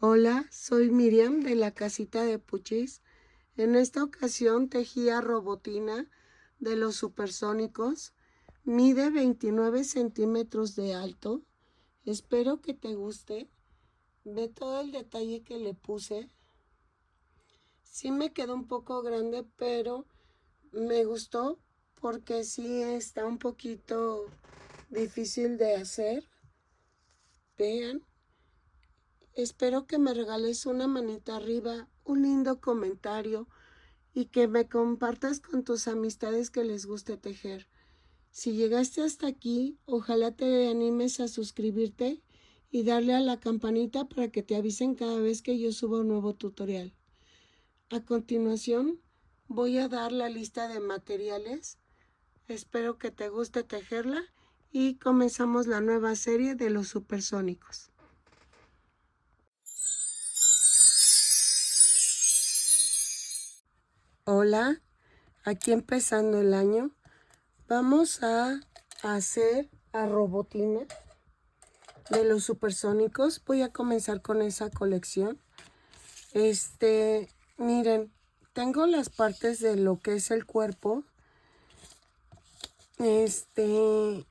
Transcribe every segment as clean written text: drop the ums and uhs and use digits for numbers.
Hola, soy Miriam de la casita de Puchis. En esta ocasión tejía robotina de los supersónicos. Mide 29 centímetros de alto. Espero que te guste. Ve todo el detalle que le puse. Sí me quedó un poco grande, pero me gustó porque sí está un poquito difícil de hacer. Vean. Espero que me regales una manita arriba, un lindo comentario y que me compartas con tus amistades que les guste tejer. Si llegaste hasta aquí, ojalá te animes a suscribirte y darle a la campanita para que te avisen cada vez que yo suba un nuevo tutorial. A continuación, voy a dar la lista de materiales. Espero que te guste tejerla y comenzamos la nueva serie de los supersónicos. Hola, aquí empezando el año, vamos a hacer a robotina de los supersónicos. Voy a comenzar con esa colección. Miren, tengo las partes de lo que es el cuerpo. Voy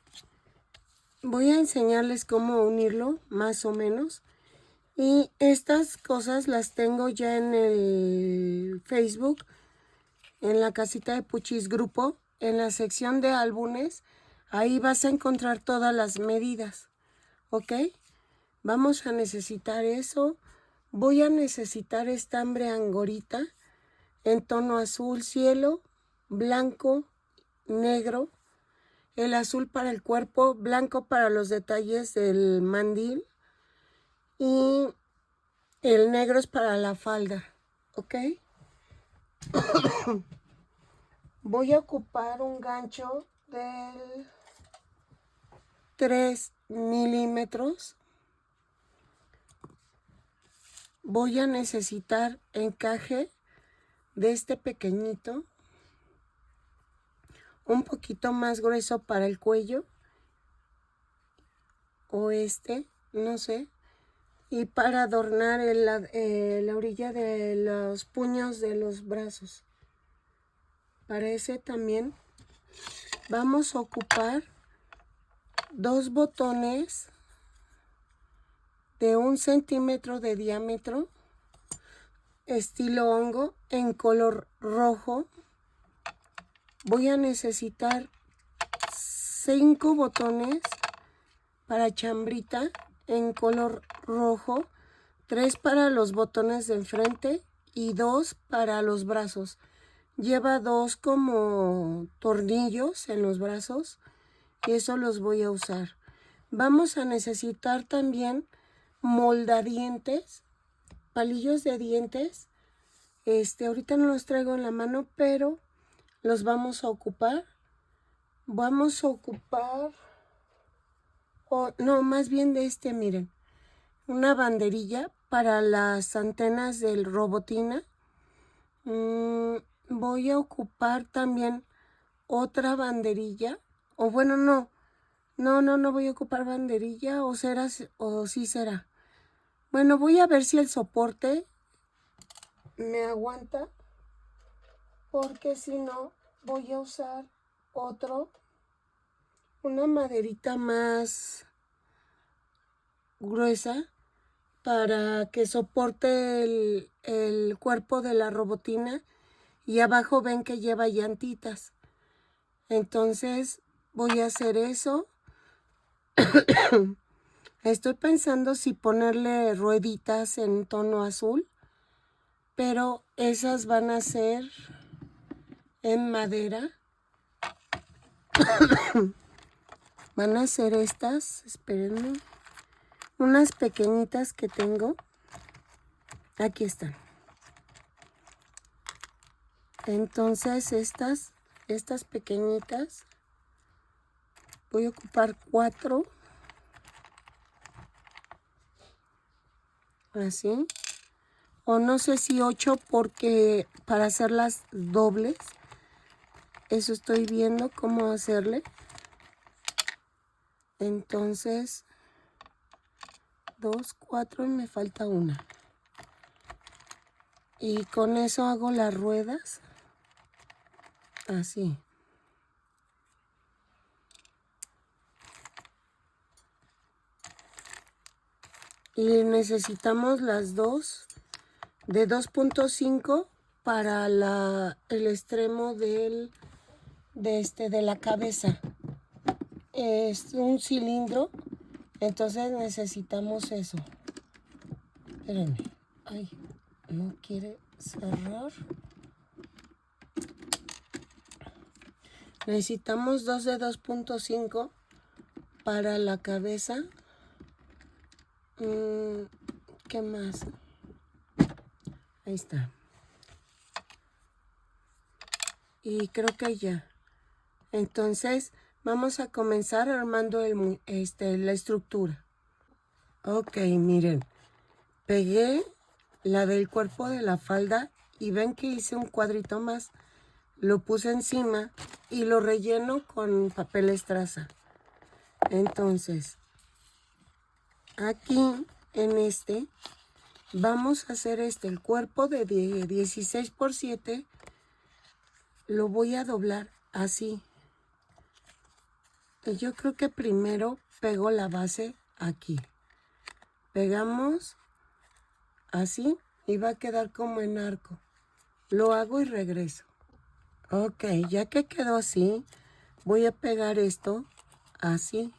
a enseñarles cómo unirlo, más o menos. Y estas cosas las tengo ya en el Facebook, en la casita de Puchis Grupo, en la sección de álbumes. Ahí vas a encontrar todas las medidas, ¿ok? Vamos a necesitar eso. Voy a necesitar estambre angorita en tono azul cielo, blanco, negro, el azul para el cuerpo, blanco para los detalles del mandil y el negro es para la falda, ¿ok? Voy a ocupar un gancho de 3 milímetros. Voy a necesitar encaje de este pequeñito, un poquito más grueso para el cuello, o no sé, y para adornar la orilla de los puños de los brazos. Para ese también vamos a ocupar 2 botones de 1 centímetro de diámetro, estilo hongo, en color rojo. Voy a necesitar 5 botones para chambrita en color rojo, 3 para los botones de enfrente y 2 para los brazos. Lleva 2 como tornillos en los brazos y eso los voy a usar. Vamos a necesitar también moldadientes, palillos de dientes. Ahorita no los traigo en la mano, pero los vamos a ocupar. Vamos a ocupar, no, más bien de miren, una banderilla para las antenas del robotina. Voy a ocupar también otra banderilla, o bueno, no voy a ocupar banderilla, o sí será. Bueno, voy a ver si el soporte me aguanta, porque si no voy a usar una maderita más gruesa para que soporte el cuerpo de la robotina, y abajo ven que lleva llantitas. Entonces voy a hacer eso. Estoy pensando si ponerle rueditas en tono azul, pero esas van a ser en madera. Van a ser estas, espérenme, unas pequeñitas que tengo. Aquí están. Entonces estas pequeñitas, voy a ocupar 4. Así. O no sé si 8, porque para hacerlas dobles. Eso estoy viendo cómo hacerle. Entonces 2, 4 y me falta una. Y con eso hago las ruedas. Así. Y necesitamos las dos de 2.5 para el extremo de la cabeza. Es un cilindro, entonces necesitamos eso. Espérenme. Ay, no quiere cerrar. Necesitamos dos de 2.5 para la cabeza. ¿Qué más? Ahí está. Y creo que ya. Entonces vamos a comenzar armando la estructura. Ok, miren. Pegué la del cuerpo de la falda y ven que hice un cuadrito más. Lo puse encima y lo relleno con papel estraza. Entonces, aquí en vamos a hacer el cuerpo de 16x7. Lo voy a doblar así. Y yo creo que primero pego la base aquí. Pegamos así y va a quedar como en arco. Lo hago y regreso. Ok, ya que quedó así, voy a pegar esto así.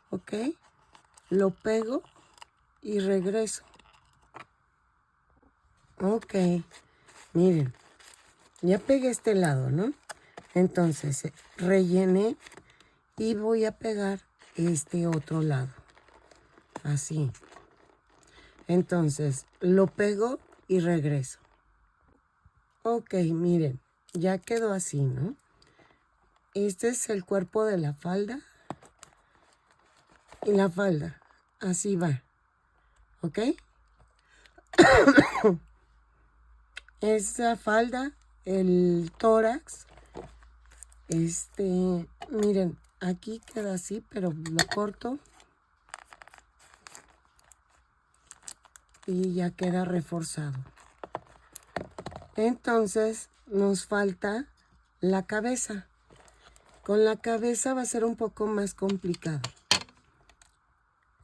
Ok, lo pego y regreso. Ok, miren, ya pegué este lado, ¿no? Entonces rellené y voy a pegar este otro lado. Así. Entonces lo pego y regreso. Ok, miren, ya quedó así, ¿no? Este es el cuerpo de la falda. Y la falda, así va. ¿Ok? Esa falda, el tórax, miren, aquí queda así, pero lo corto. Y ya queda reforzado. Entonces nos falta la cabeza. Con la cabeza va a ser un poco más complicado.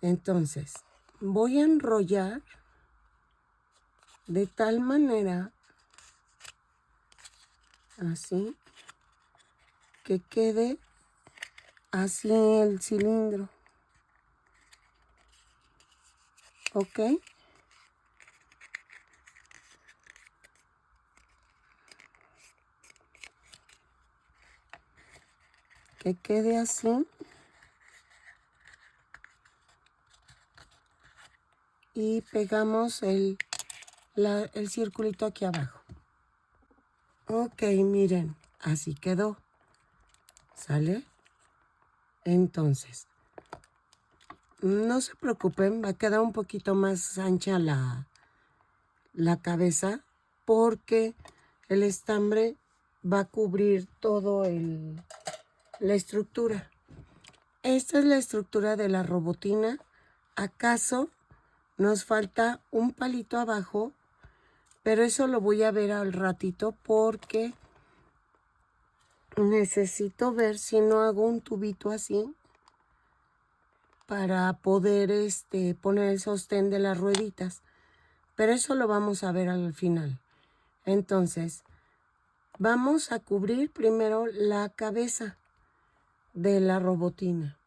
Entonces voy a enrollar de tal manera, así, que quede así el cilindro. ¿Ok? Que quede así. Y pegamos el circulito aquí abajo. Ok, miren, así quedó. ¿Sale? Entonces, no se preocupen, va a quedar un poquito más ancha la cabeza porque el estambre va a cubrir todo la estructura. Esta es la estructura de la robotina. ¿Acaso nos falta un palito abajo? Pero eso lo voy a ver al ratito porque necesito ver si no hago un tubito así para poder poner el sostén de las rueditas. Pero eso lo vamos a ver al final. Entonces, vamos a cubrir primero la cabeza de la robotina.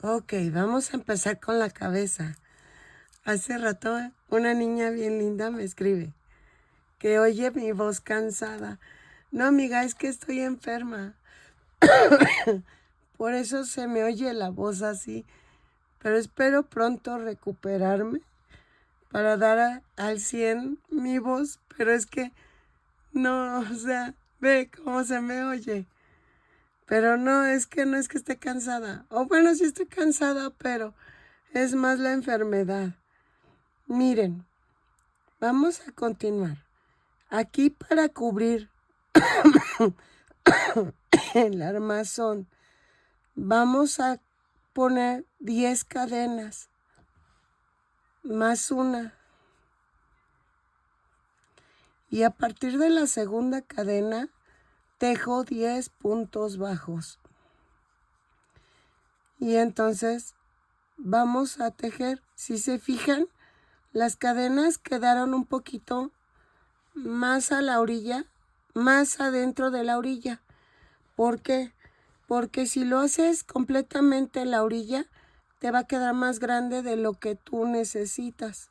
Ok, vamos a empezar con la cabeza. Hace rato una niña bien linda me escribe que oye mi voz cansada. No, amiga, es que estoy enferma. Por eso se me oye la voz así. Pero espero pronto recuperarme para dar al 100 mi voz. Pero es que no, o sea, ve cómo se me oye. Pero no es que esté cansada. O bueno, sí estoy cansada, pero es más la enfermedad. Miren, vamos a continuar. Aquí para cubrir el armazón, vamos a poner 10 cadenas más una. Y a partir de la segunda cadena tejo 10 puntos bajos. Y entonces vamos a tejer. Si se fijan, las cadenas quedaron un poquito más a la orilla, más adentro de la orilla. ¿Por qué? Porque si lo haces completamente en la orilla, te va a quedar más grande de lo que tú necesitas.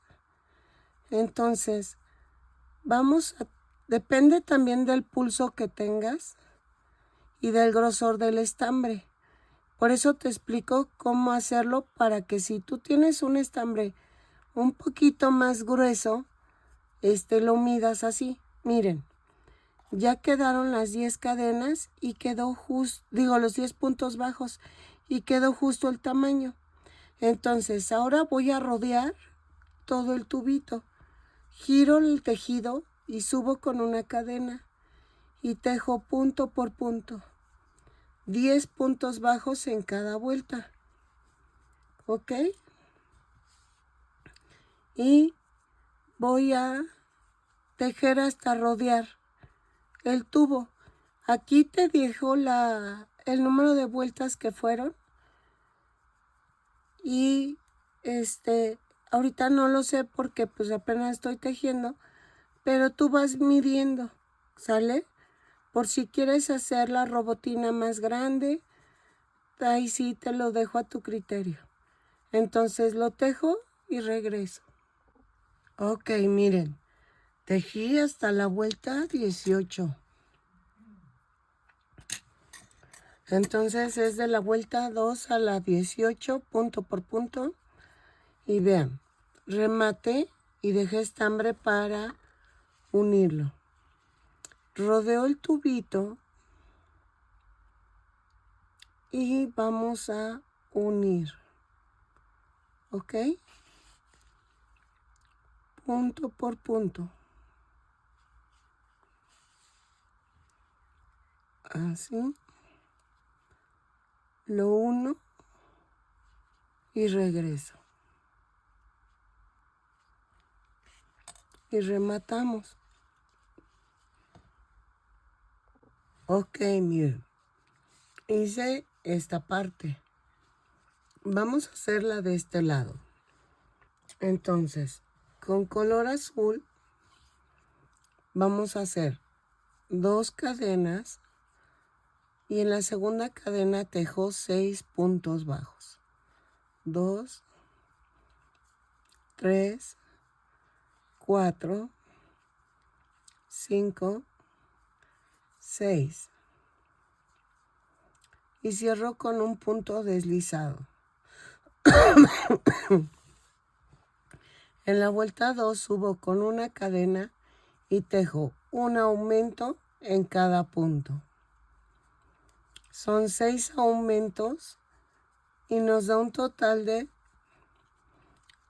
Entonces, depende también del pulso que tengas y del grosor del estambre. Por eso te explico cómo hacerlo para que si tú tienes un estambre un poquito más grueso, lo midas así. Miren, ya quedaron las 10 cadenas y quedó los 10 puntos bajos y quedó justo el tamaño. Entonces, ahora voy a rodear todo el tubito. Giro el tejido y subo con una cadena y tejo punto por punto. 10 puntos bajos en cada vuelta. ¿Ok? Y voy a tejer hasta rodear el tubo. Aquí te dejo el número de vueltas que fueron. Y ahorita no lo sé porque pues apenas estoy tejiendo, pero tú vas midiendo, ¿sale? Por si quieres hacer la robotina más grande, ahí sí te lo dejo a tu criterio. Entonces lo tejo y regreso. Ok, miren, tejí hasta la vuelta 18. Entonces es de la vuelta 2 a la 18, punto por punto. Y vean, remate y dejé estambre para unirlo. Rodeo el tubito y vamos a unir. ¿Ok? Punto por punto. Así. Lo uno y regreso. Y rematamos. Ok, miren. Hice esta parte. Vamos a hacerla de este lado. Entonces, con color azul vamos a hacer 2 cadenas y en la segunda cadena tejo 6 puntos bajos. 2, 3, 4, 5, 6. Y cierro con un punto deslizado. En la vuelta 2 subo con una cadena y tejo un aumento en cada punto. Son 6 aumentos y nos da un total de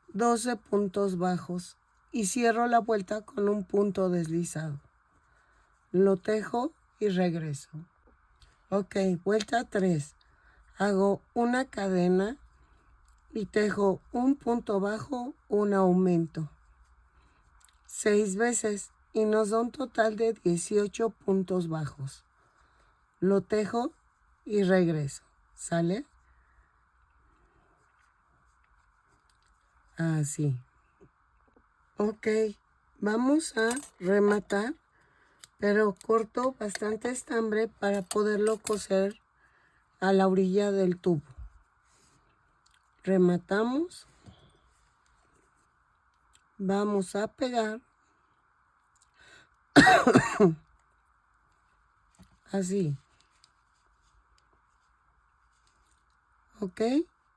12 puntos bajos y cierro la vuelta con un punto deslizado. Lo tejo y regreso. Ok, vuelta 3. Hago una cadena y tejo un punto bajo, un aumento. 6 veces y nos da un total de 18 puntos bajos. Lo tejo y regreso. ¿Sale? Así. Ok, vamos a rematar, pero corto bastante estambre para poderlo coser a la orilla del tubo. Rematamos. Vamos a pegar. Así. Ok,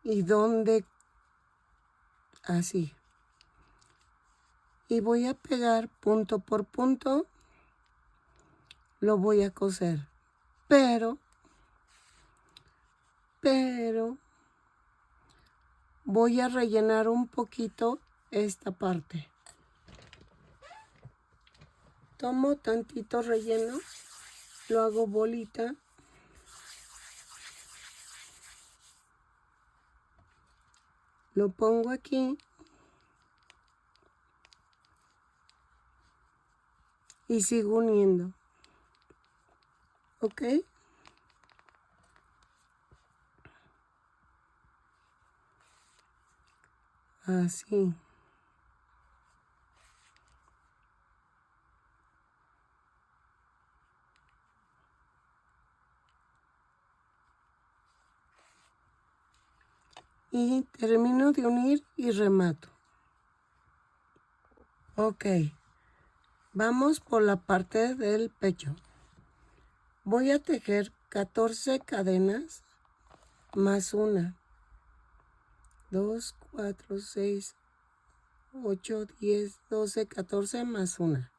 y donde así. Y voy a pegar punto por punto. Lo voy a coser. Pero voy a rellenar un poquito esta parte. Tomo tantito relleno, lo hago bolita. Lo pongo aquí. y sigo uniendo. ¿Ok? Así. Y termino de unir y remato. Ok. Vamos por la parte del pecho. Voy a tejer 14 cadenas más una. 2, 4, 6, 8, 10, 12, 14 más una.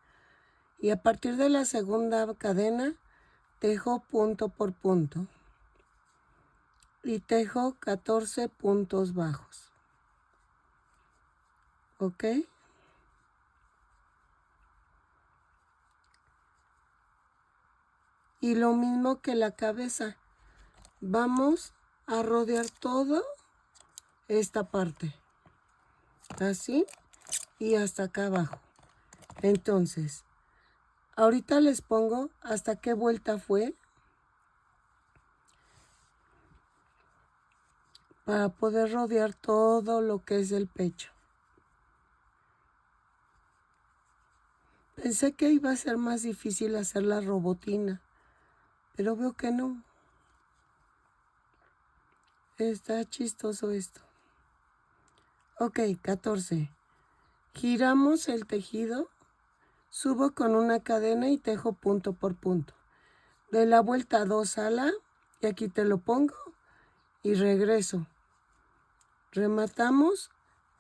Y a partir de la segunda cadena, tejo punto por punto. Y tejo 14 puntos bajos. ¿Ok? Y lo mismo que la cabeza. Vamos a rodear todo esta parte. Así y hasta acá abajo. Entonces, ahorita les pongo hasta qué vuelta fue para poder rodear todo lo que es el pecho. Pensé que iba a ser más difícil hacer la robotina, pero veo que no. Está chistoso esto. Ok, 14. Giramos el tejido, subo con una cadena y tejo punto por punto. De la vuelta 2 ala, y aquí te lo pongo, y regreso. Rematamos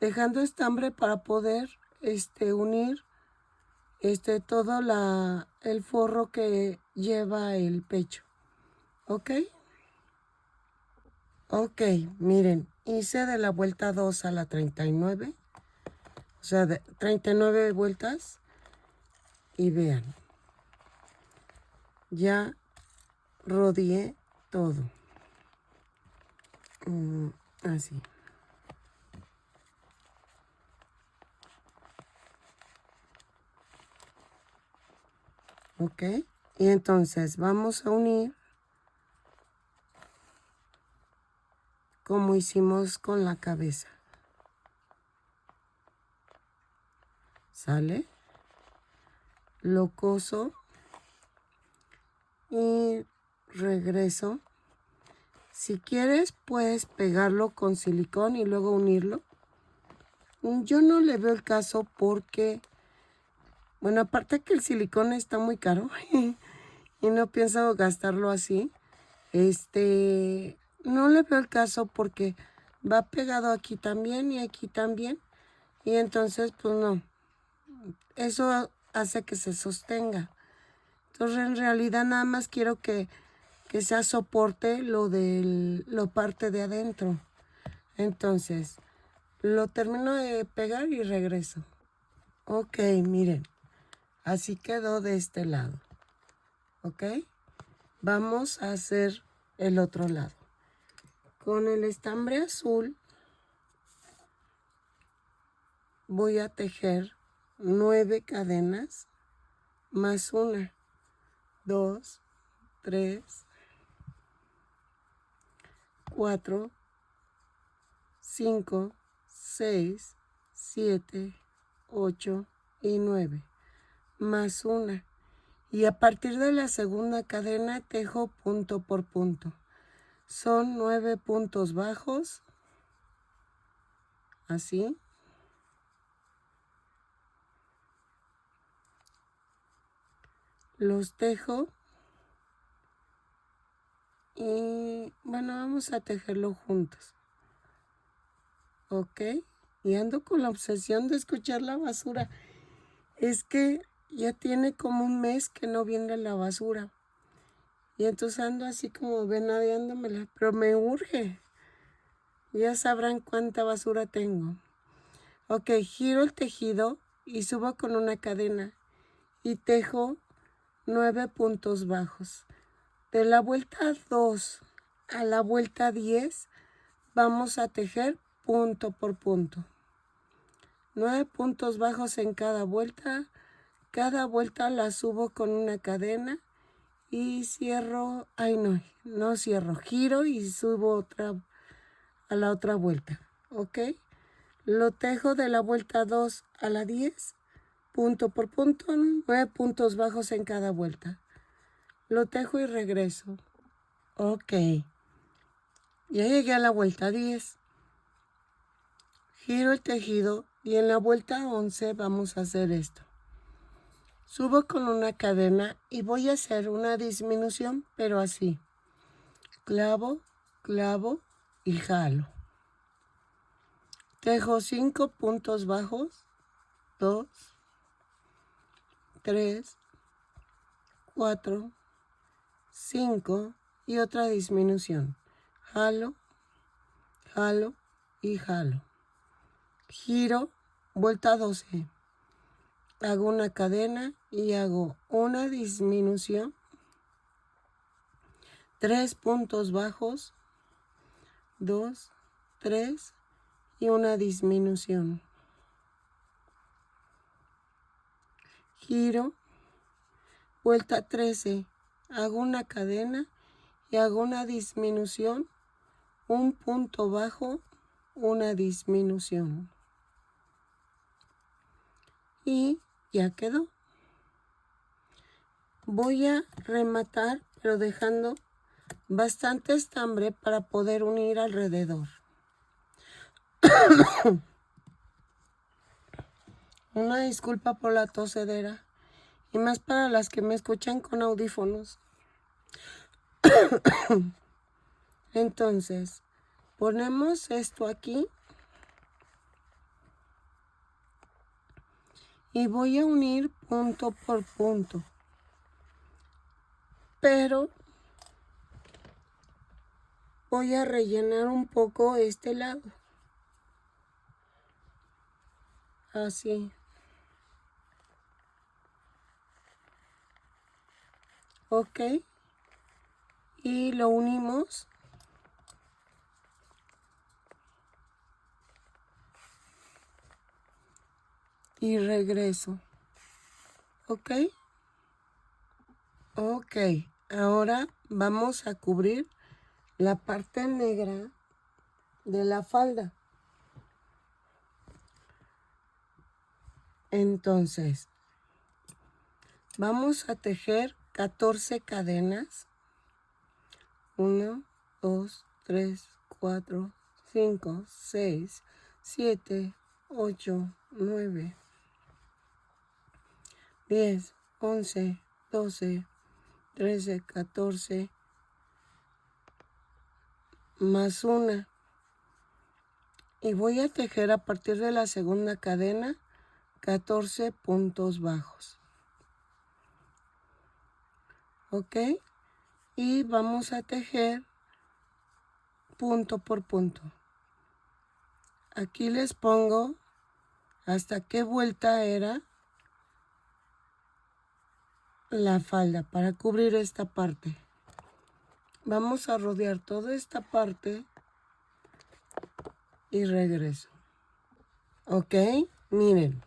dejando estambre para poder unir todo el forro que lleva el pecho. ¿Ok? Ok, miren, hice de la vuelta 2 a la 39, o sea, de 39 vueltas, y vean, ya rodeé todo. Así. Ok, y entonces vamos a unir como hicimos con la cabeza. ¿Sale? Lo coso y regreso. Si quieres, puedes pegarlo con silicón y luego unirlo. Yo no le veo el caso porque, bueno, aparte que el silicón está muy caro y no pienso gastarlo así, no le veo el caso porque va pegado aquí también y aquí también, y entonces pues no, eso hace que se sostenga. Entonces en realidad nada más quiero que sea soporte lo parte de adentro. Entonces lo termino de pegar y regreso. Ok, miren, así quedó de este lado. Ok, vamos a hacer el otro lado. Con el estambre azul voy a tejer 9 cadenas más una, 2, 3, 4, 5, 6, 7, 8 y 9, más una. Y a partir de la segunda cadena tejo punto por punto. Son 9 puntos bajos, así. Los tejo y bueno, vamos a tejerlo juntos. Ok, y ando con la obsesión de escuchar la basura. Es que ya tiene como un mes que no viene la basura. Y entonces ando así como venadeándomela, pero me urge. Ya sabrán cuánta basura tengo. Ok, giro el tejido y subo con una cadena y tejo 9 puntos bajos. De la vuelta 2 a la vuelta 10 vamos a tejer punto por punto. 9 puntos bajos en cada vuelta Cada vuelta la subo con una cadena y cierro, no cierro, giro y subo a la otra vuelta, ¿ok? Lo tejo de la vuelta 2 a la 10, punto por punto, 9 puntos bajos en cada vuelta. Lo tejo y regreso. Ok. Ya llegué a la vuelta 10. Giro el tejido y en la vuelta 11 vamos a hacer esto. Subo con una cadena y voy a hacer una disminución, pero así. Clavo, clavo y jalo. Tejo 5 puntos bajos. 2, 3, 4, 5 y otra disminución. Jalo, jalo y jalo. Giro, vuelta 12. Hago una cadena y hago una disminución. 3 puntos bajos. 2, 3 y una disminución. Giro, vuelta 13. Hago una cadena y hago una disminución. Un punto bajo, una disminución. Y ya quedó. Voy a rematar, pero dejando bastante estambre para poder unir alrededor. Una disculpa por la tosedera, y más para las que me escuchan con audífonos. Entonces, ponemos esto aquí. Y voy a unir punto por punto. Pero voy a rellenar un poco este lado. Así. Ok. Y lo unimos. Y regreso. Ok. Ok. Ahora vamos a cubrir la parte negra de la falda. Entonces, vamos a tejer 14 cadenas. 1, 2, 3, 4, 5, 6, 7, 8, 9, 10, 11, 12, 13, 14, más una. Y voy a tejer a partir de la segunda cadena 14 puntos bajos. ¿Ok? Y vamos a tejer punto por punto. Aquí les pongo hasta qué vuelta era la falda para cubrir esta parte. Vamos a rodear toda esta parte y regreso. Ok, miren,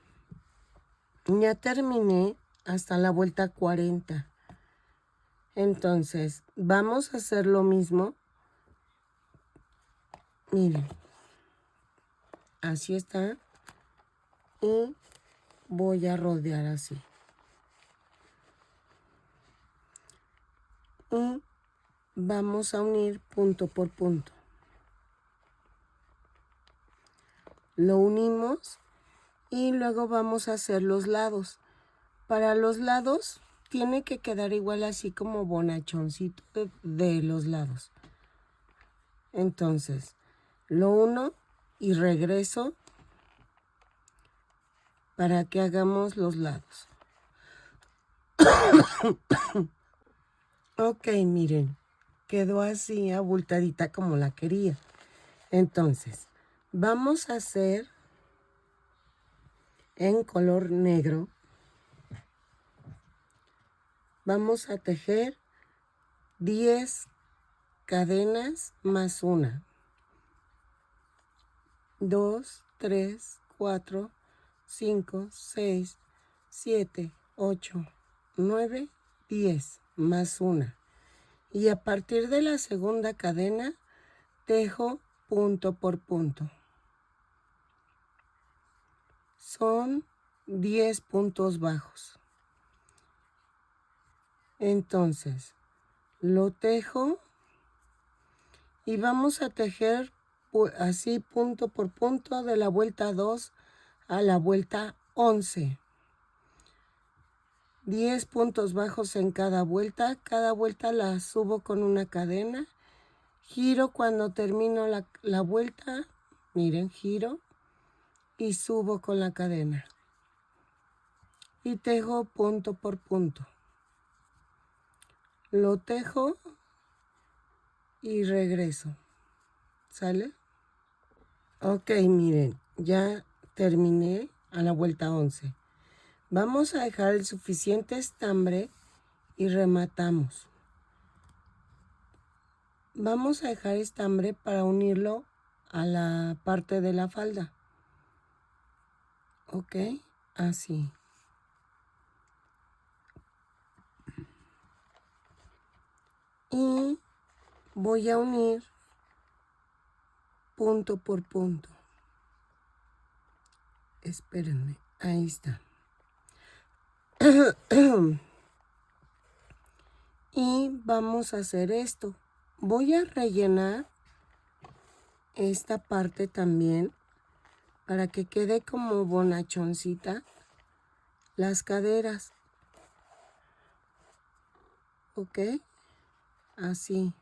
ya terminé hasta la vuelta 40. Entonces, vamos a hacer lo mismo. Miren, así está. Y voy a rodear así. Y vamos a unir punto por punto. Lo unimos y luego vamos a hacer los lados. Para los lados tiene que quedar igual así como bonachoncito de los lados. Entonces, lo uno y regreso para que hagamos los lados. Ok, miren, quedó así abultadita como la quería. Entonces, vamos a hacer en color negro. Vamos a tejer 10 cadenas más una. 2, 3, 4, 5, 6, 7, 8, 9, 10 más una. Y a partir de la segunda cadena tejo punto por punto. Son 10 puntos bajos. Entonces, lo tejo y vamos a tejer así punto por punto de la vuelta 2 a la vuelta 11. 10 puntos bajos en cada vuelta la subo con una cadena, giro cuando termino la vuelta, miren, giro y subo con la cadena y tejo punto por punto, lo tejo y regreso, ¿sale? Ok, miren, ya terminé a la vuelta 11. Vamos a dejar el suficiente estambre y rematamos. Vamos a dejar estambre para unirlo a la parte de la falda. Ok, así. Y voy a unir punto por punto. Espérenme, ahí está. Y vamos a hacer esto. Voy a rellenar esta parte también para que quede como bonachoncita las caderas. Ok, así.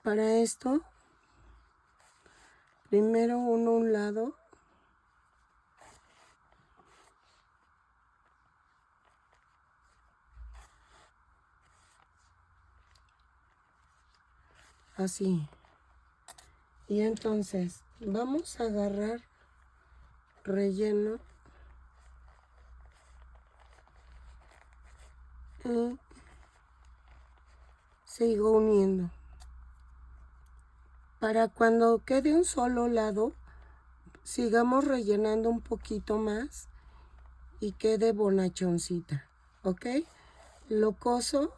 Para esto, primero uno a un lado. Así. Y entonces vamos a agarrar relleno y sigo uniendo. Para cuando quede un solo lado, sigamos rellenando un poquito más y quede bonachoncita. ¿Ok? Lo coso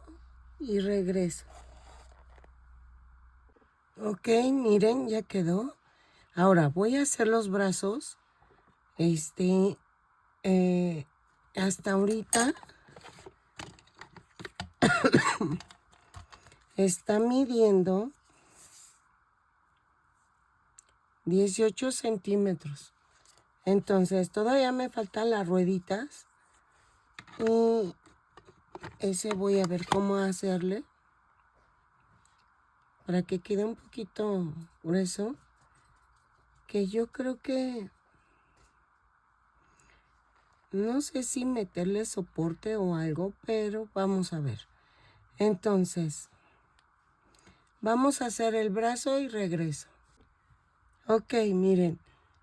y regreso. Ok, miren, ya quedó. Ahora voy a hacer los brazos. Hasta ahorita está midiendo 18 centímetros. Entonces todavía me faltan las rueditas. Y ese voy a ver cómo hacerle para que quede un poquito grueso. Que yo creo que no sé si meterle soporte o algo, pero vamos a ver. Entonces, vamos a hacer el brazo y regreso. Ok, miren,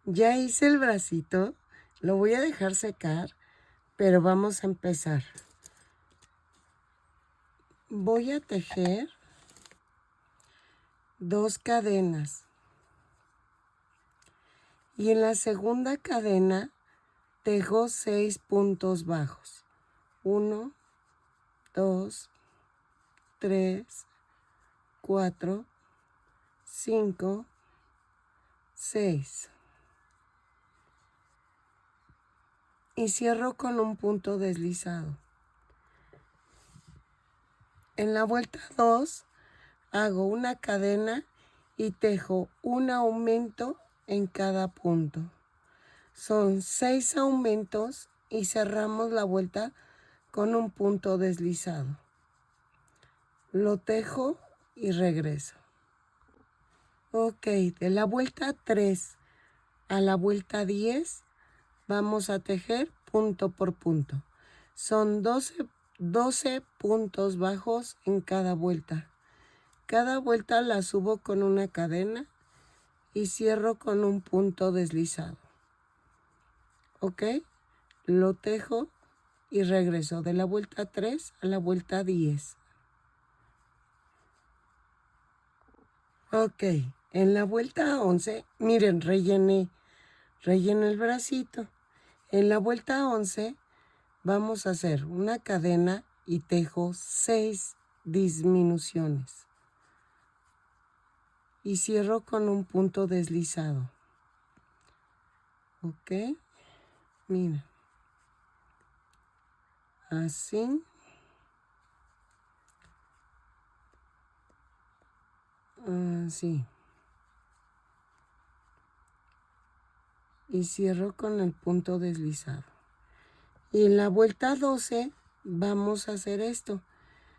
ya hice el bracito. Lo voy a dejar secar, pero vamos a empezar. Voy a tejer 2 cadenas. Y en la segunda cadena tejo 6 puntos bajos. 1, 2, 3, 4, 5, 6. Y cierro con un punto deslizado. En la vuelta 2 hago una cadena y tejo un aumento en cada punto. Son 6 aumentos y cerramos la vuelta con un punto deslizado. Lo tejo y regreso. Ok, de la vuelta 3 a la vuelta 10 vamos a tejer punto por punto. Son 12 puntos bajos en cada vuelta. Cada vuelta la subo con una cadena y cierro con un punto deslizado. Ok, lo tejo y regreso de la vuelta 3 a la vuelta 10. Ok, en la vuelta 11, miren, rellené el bracito. En la vuelta 11 vamos a hacer una cadena y tejo 6 disminuciones. Y cierro con un punto deslizado. Ok, miren. Así. Así. Y cierro con el punto deslizado. Y en la vuelta 12 vamos a hacer esto.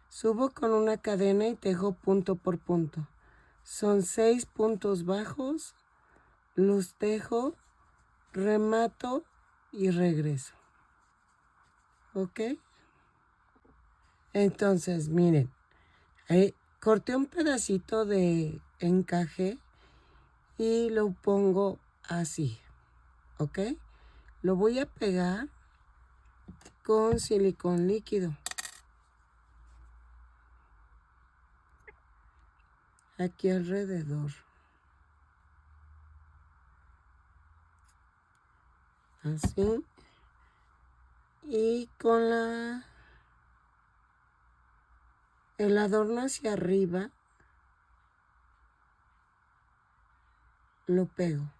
Subo con una cadena y tejo punto por punto. Son 6 puntos bajos, los tejo, remato y regreso. ¿Ok? Entonces, miren, corté un pedacito de encaje y lo pongo así. ¿Ok? Lo voy a pegar con silicón líquido. Aquí alrededor. Así. Y con el adorno hacia arriba lo pego.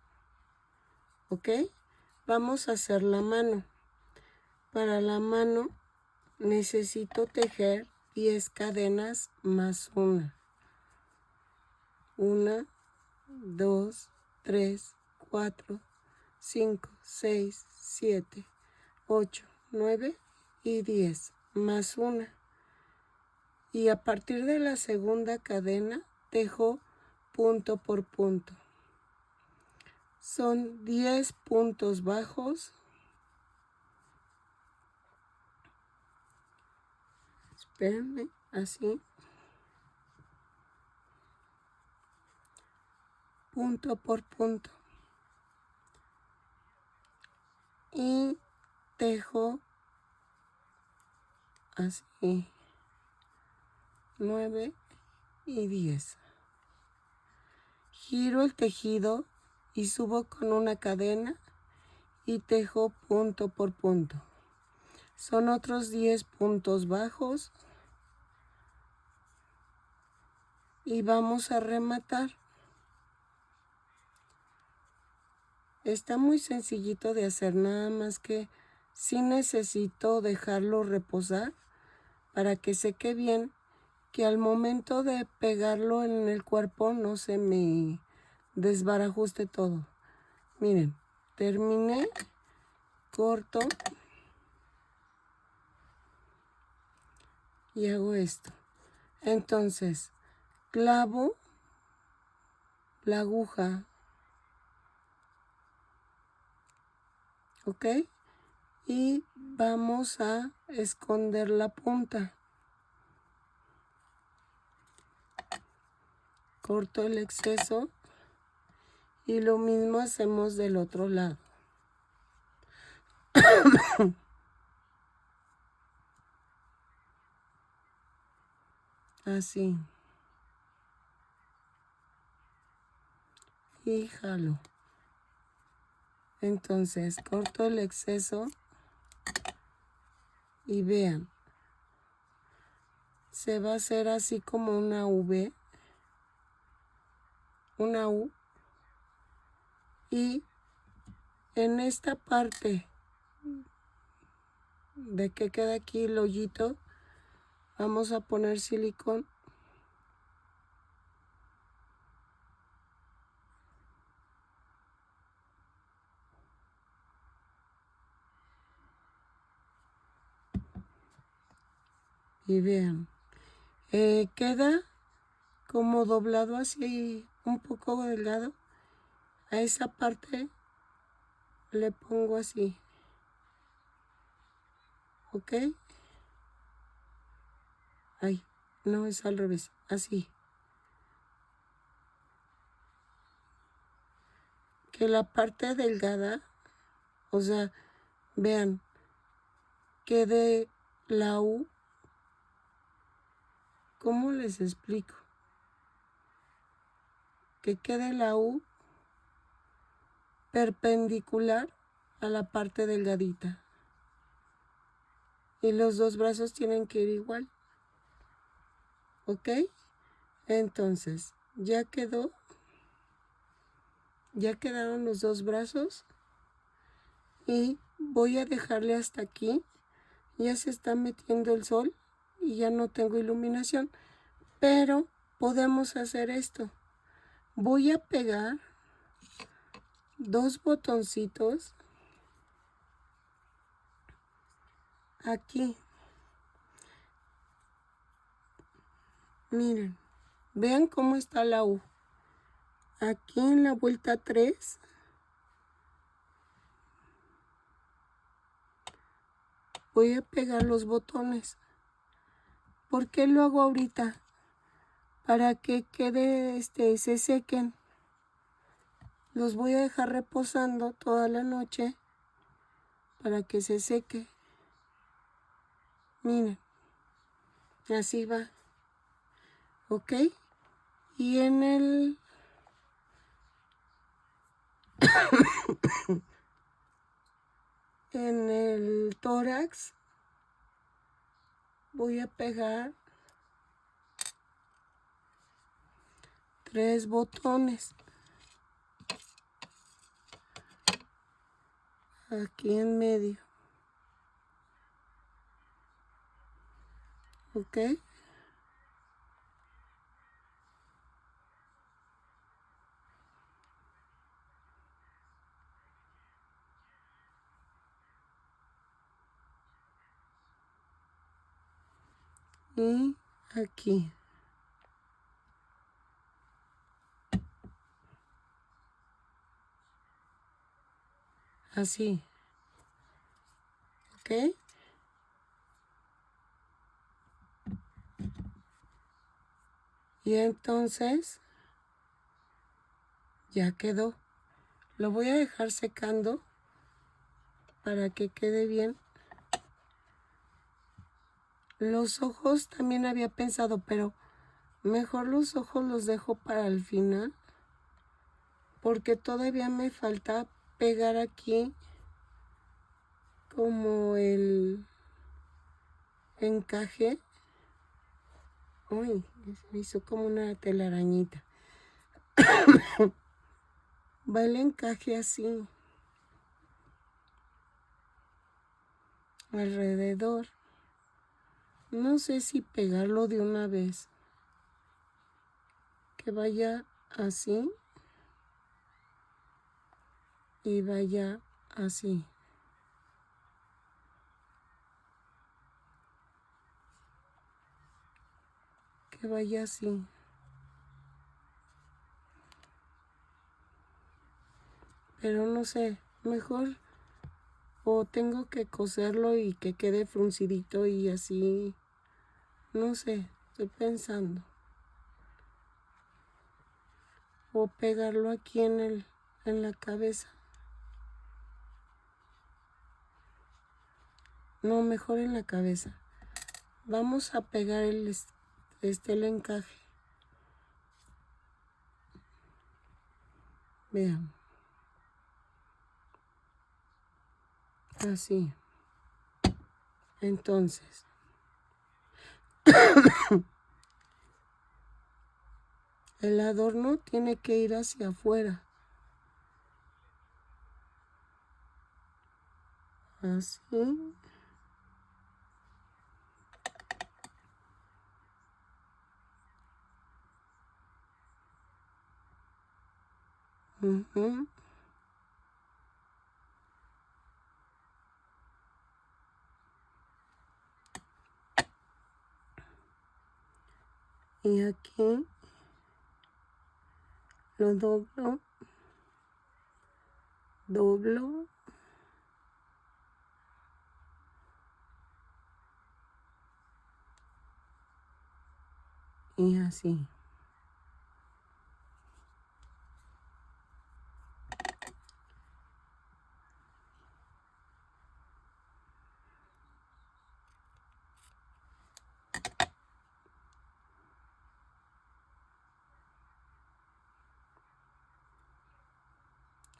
¿Ok? Vamos a hacer la mano. Para la mano necesito tejer 10 cadenas más una. 1, 2, 3, 4, 5, 6, 7, 8, 9 y 10 más una. Y a partir de la segunda cadena tejo punto por punto. Son 10 puntos bajos. Espérenme, así. Punto por punto. Y tejo así. 9 y 10. Giro el tejido y subo con una cadena y tejo punto por punto. Son otros 10 puntos bajos y vamos a rematar. Está muy sencillito de hacer, nada más que sí necesito dejarlo reposar para que seque bien, que al momento de pegarlo en el cuerpo no se me desbarajuste todo. Miren, terminé, corto y hago esto. Entonces, clavo la aguja, ¿ok? Y vamos a esconder la punta. Corto el exceso y lo mismo hacemos del otro lado. Así. Y jalo. Entonces corto el exceso y vean, se va a hacer así como una V, una U, y en esta parte de que queda aquí el hoyito vamos a poner silicón. Y vean, queda como doblado así, un poco delgado. A esa parte le pongo así, ¿ok? Ay, no, es al revés, así. Que la parte delgada, o sea, vean, quede la U. ¿Cómo les explico? que quede la U perpendicular a la parte delgadita. Y los dos brazos tienen que ir igual. ¿Ok? Entonces, ya quedó. Ya quedaron los dos brazos. Y voy a dejarle hasta aquí. Ya se está metiendo el sol y ya no tengo iluminación. Pero podemos hacer esto. Voy a pegar dos botoncitos aquí. Miren, vean cómo está la U. Aquí en la vuelta 3 voy a pegar los botones. ¿Por qué lo hago ahorita? Para que quede, se sequen. Los voy a dejar reposando toda la noche para que se seque. Miren, así va. ¿Ok? Y en el tórax voy a pegar 3 botones. Aquí en medio. ¿Ok? Y aquí. Así. ¿Ok? Y entonces ya quedó. Lo voy a dejar secando para que quede bien. Los ojos también había pensado, pero mejor los ojos los dejo para el final. Porque todavía me falta pegar aquí como el encaje. Uy, se hizo como una telarañita. Va el encaje así. Alrededor. No sé si pegarlo de una vez. Que vaya así. Y vaya así. Que vaya así. Pero no sé, mejor o tengo que coserlo y que quede fruncidito y así. No sé, estoy pensando. O pegarlo aquí en la cabeza. No, mejor en la cabeza. Vamos a pegar el encaje. Vean. Así. Entonces. El adorno tiene que ir hacia afuera. Así. Ujú. Y aquí lo doblo. Doblo. Y así.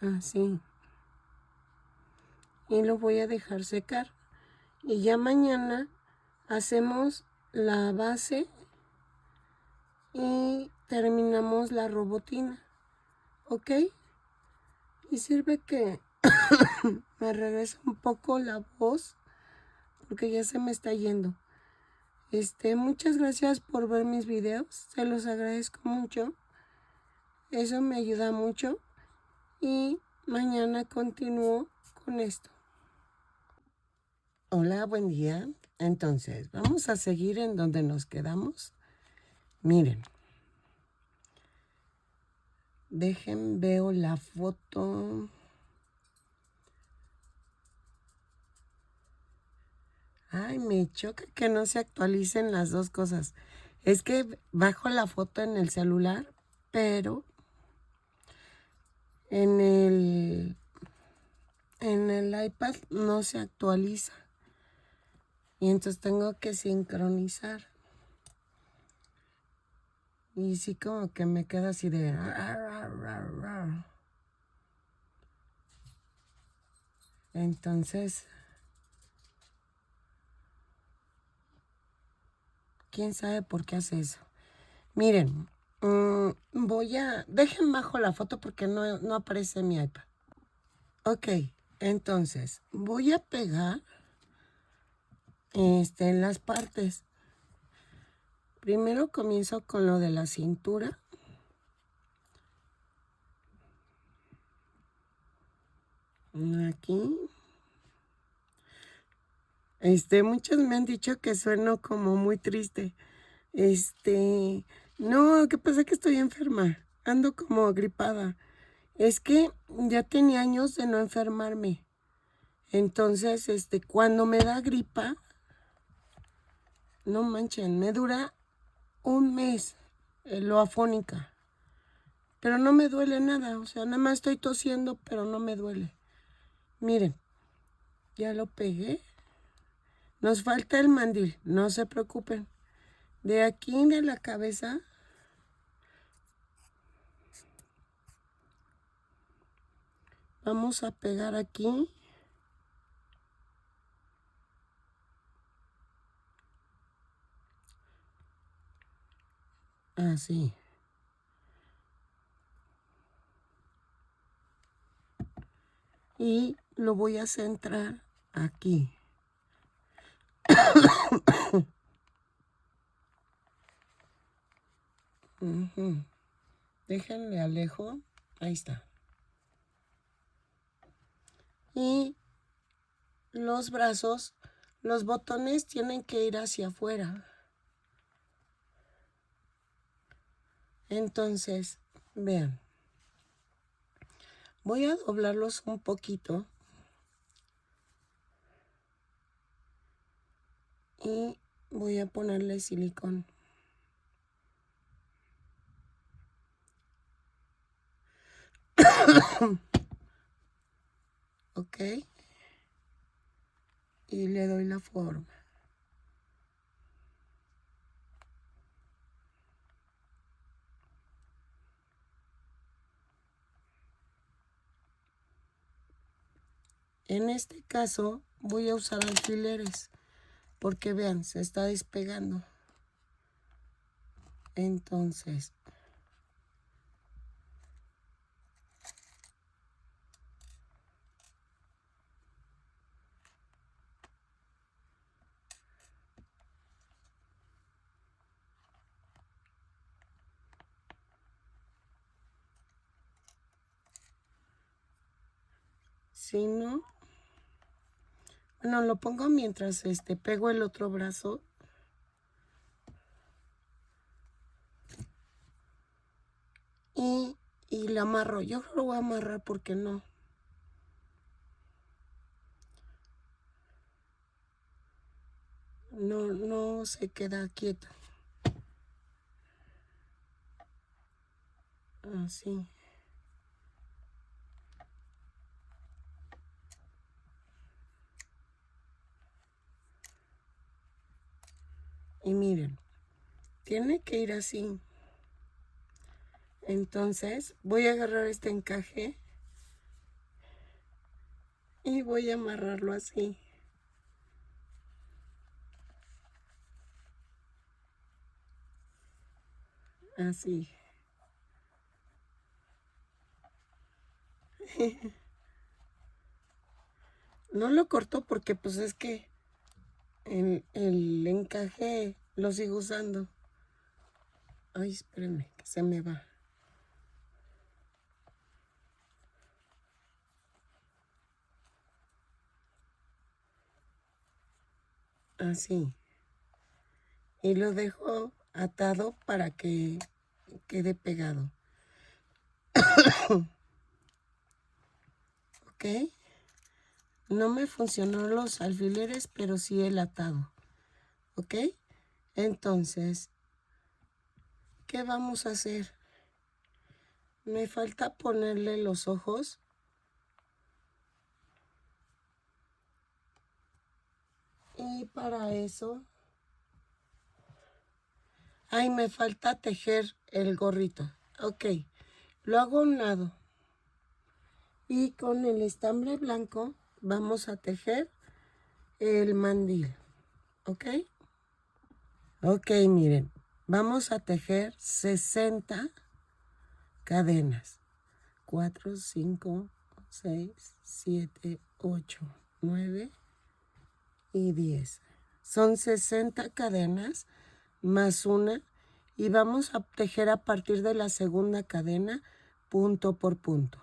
así. Y lo voy a dejar secar. Y ya mañana hacemos la base y terminamos la robotina. ¿Ok? Y sirve que me regresa un poco la voz porque ya se me está yendo. Muchas gracias por ver mis videos. Se los agradezco mucho. Eso me ayuda mucho. Y mañana continúo con esto. Hola, buen día. Entonces, vamos a seguir en donde nos quedamos. Miren. Veo la foto. Ay, me choca que no se actualicen las dos cosas. Es que bajo la foto en el celular, pero en el iPad no se actualiza. Y entonces tengo que sincronizar. Y sí como que me queda así de... Entonces... ¿Quién sabe por qué hace eso? Miren, dejen bajo la foto porque no aparece en mi iPad. Ok, entonces voy a pegar en las partes. Primero comienzo con lo de la cintura. Aquí. Muchos me han dicho que sueno como muy triste. No, ¿qué pasa? Que estoy enferma. Ando como gripada. Es que ya tenía años de no enfermarme. Entonces, cuando me da gripa, no manchen, me dura un mes lo afónica. Pero no me duele nada, o sea, nada más estoy tosiendo, pero no me duele. Miren, ya lo pegué. Nos falta el mandil, no se preocupen. De aquí de la cabeza vamos a pegar aquí. Así. Y lo voy a centrar aquí. Déjenle alejo. Ahí está. Y los brazos, los botones tienen que ir hacia afuera. Entonces, vean. Voy a doblarlos un poquito. Y voy a ponerle silicón. Ok. Y le doy la forma. En este caso voy a usar alfileres porque vean, se está despegando. Entonces, si no, bueno, lo pongo mientras pego el otro brazo. Y la amarro. Yo lo voy a amarrar porque no se queda quieto. Así. Y miren, tiene que ir así. Entonces voy a agarrar este encaje Y voy a amarrarlo así. Así. No lo corto porque pues es que el encaje lo sigo usando. Ay, espérenme, que se me va. Así. Y lo dejo atado para que quede pegado. ¿Ok? No me funcionó los alfileres, pero sí el atado. ¿Ok? Entonces, ¿qué vamos a hacer? Me falta ponerle los ojos. Y para eso... Ay, me falta tejer el gorrito. Ok, lo hago a un lado. Y con el estambre blanco vamos a tejer el mandil. ¿Ok? Ok, miren. Vamos a tejer 60 cadenas. 4, 5, 6, 7, 8, 9 y 10. Son 60 cadenas más una. Y vamos a tejer a partir de la segunda cadena, punto por punto.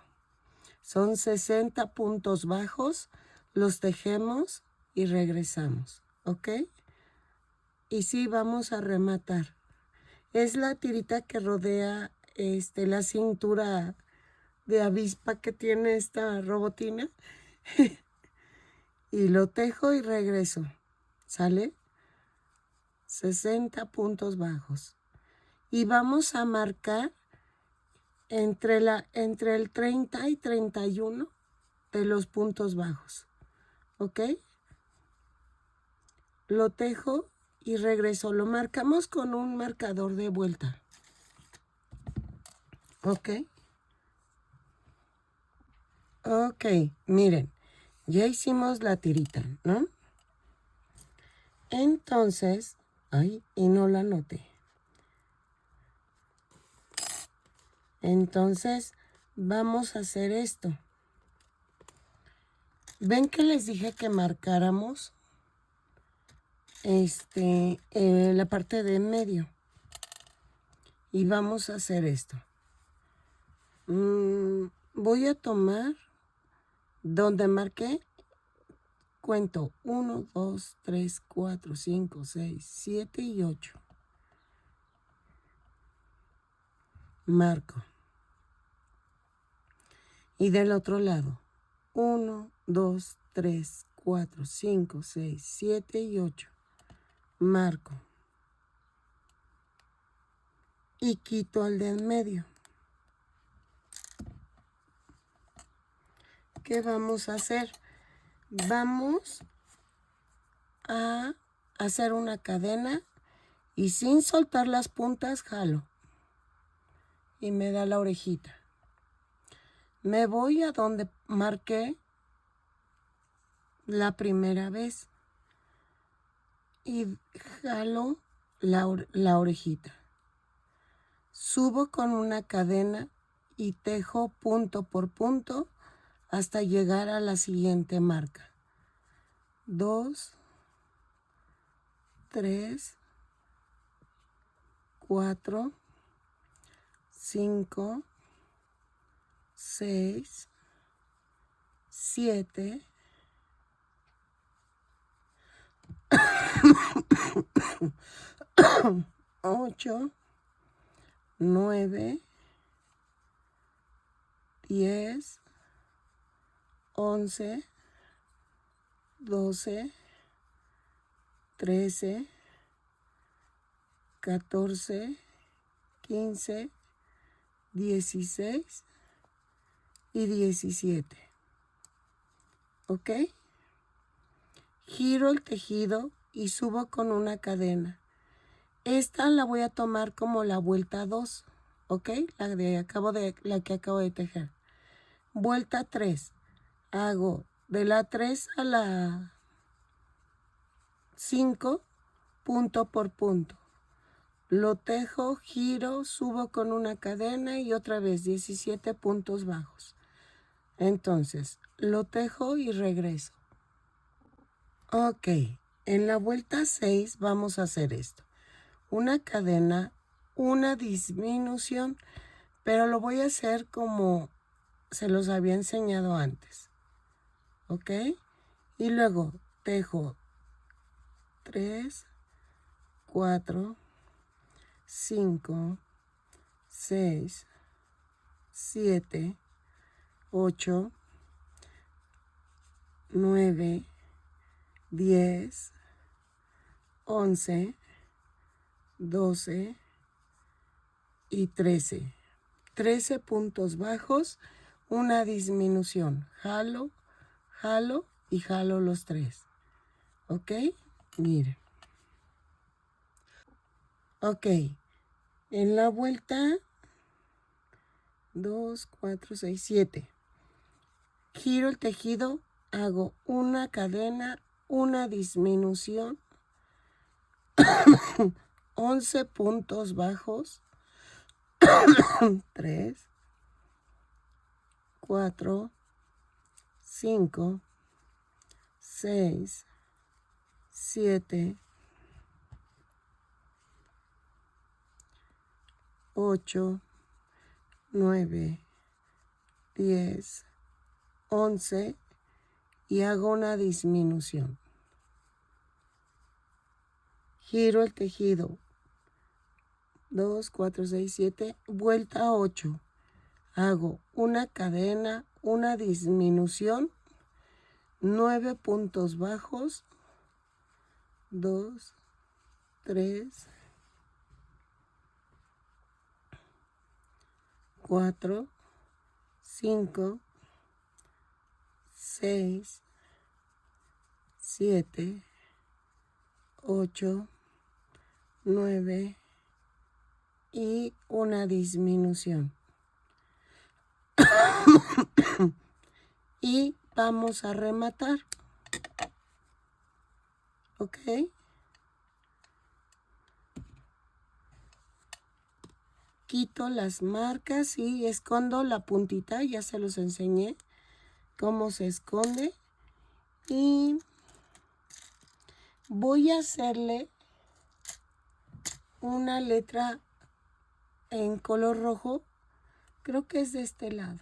Son 60 puntos bajos, los tejemos y regresamos, ¿ok? Y sí, vamos a rematar. Es la tirita que rodea la cintura de avispa que tiene esta robotina. Y lo tejo y regreso, ¿sale? 60 puntos bajos. Y vamos a marcar entre el 30 y 31 de los puntos bajos, ¿ok? Lo tejo y regreso. Lo marcamos con un marcador de vuelta, ¿ok? Ok, miren, ya hicimos la tirita, ¿no? Entonces, ay, y no la anoté. Entonces, vamos a hacer esto. ¿Ven que les dije que marcáramos la parte de en medio? Y vamos a hacer esto. Voy a tomar donde marqué, cuento 1, 2, 3, 4, 5, 6, 7 y 8. Marco. Y del otro lado, 1, 2, 3, 4, 5, 6, 7 y 8. Marco. Y quito al de en medio. ¿Qué vamos a hacer? Vamos a hacer una cadena y sin soltar las puntas jalo. Y me da la orejita. Me voy a donde marqué la primera vez y jalo la orejita. Subo con una cadena y tejo punto por punto hasta llegar a la siguiente marca. 2, 3, 4, 5, 6, 7, 8, 9, 10, 11, 12, 13, 14, 15, 16 y 17. ¿Ok? Giro el tejido y subo con una cadena. Esta la voy a tomar como la vuelta 2, ¿ok? La que acabo de tejer. Vuelta 3. Hago de la 3 a la 5, punto por punto. Lo tejo, giro, subo con una cadena y otra vez 17 puntos bajos. Entonces, lo tejo y regreso. Ok, en la vuelta 6 vamos a hacer esto. Una cadena, una disminución, pero lo voy a hacer como se los había enseñado antes. ¿Ok? Y luego tejo 3, 4, 5, 6, 7, 8, 9, 10, 11, 12 y 13. 13 puntos bajos, una disminución. Jalo, jalo y jalo los 3. ¿Ok? Miren. Ok. En la vuelta 2, 4, 6, 7. Giro el tejido, hago una cadena, una disminución, 11 puntos bajos, 3, 4, 5, 6, 7, 8, 9, 10, 11 y hago una disminución. Giro el tejido, 2, 4, 6, 7, vuelta 8. Hago una cadena, una disminución, 9 puntos bajos, 2, 3, 4, 5, 6, 7, 8, 9 y una disminución. Y vamos a rematar. ¿Ok? Quito las marcas y escondo la puntita. Ya se los enseñé cómo se esconde. Y voy a hacerle una letra en color rojo. Creo que es de este lado.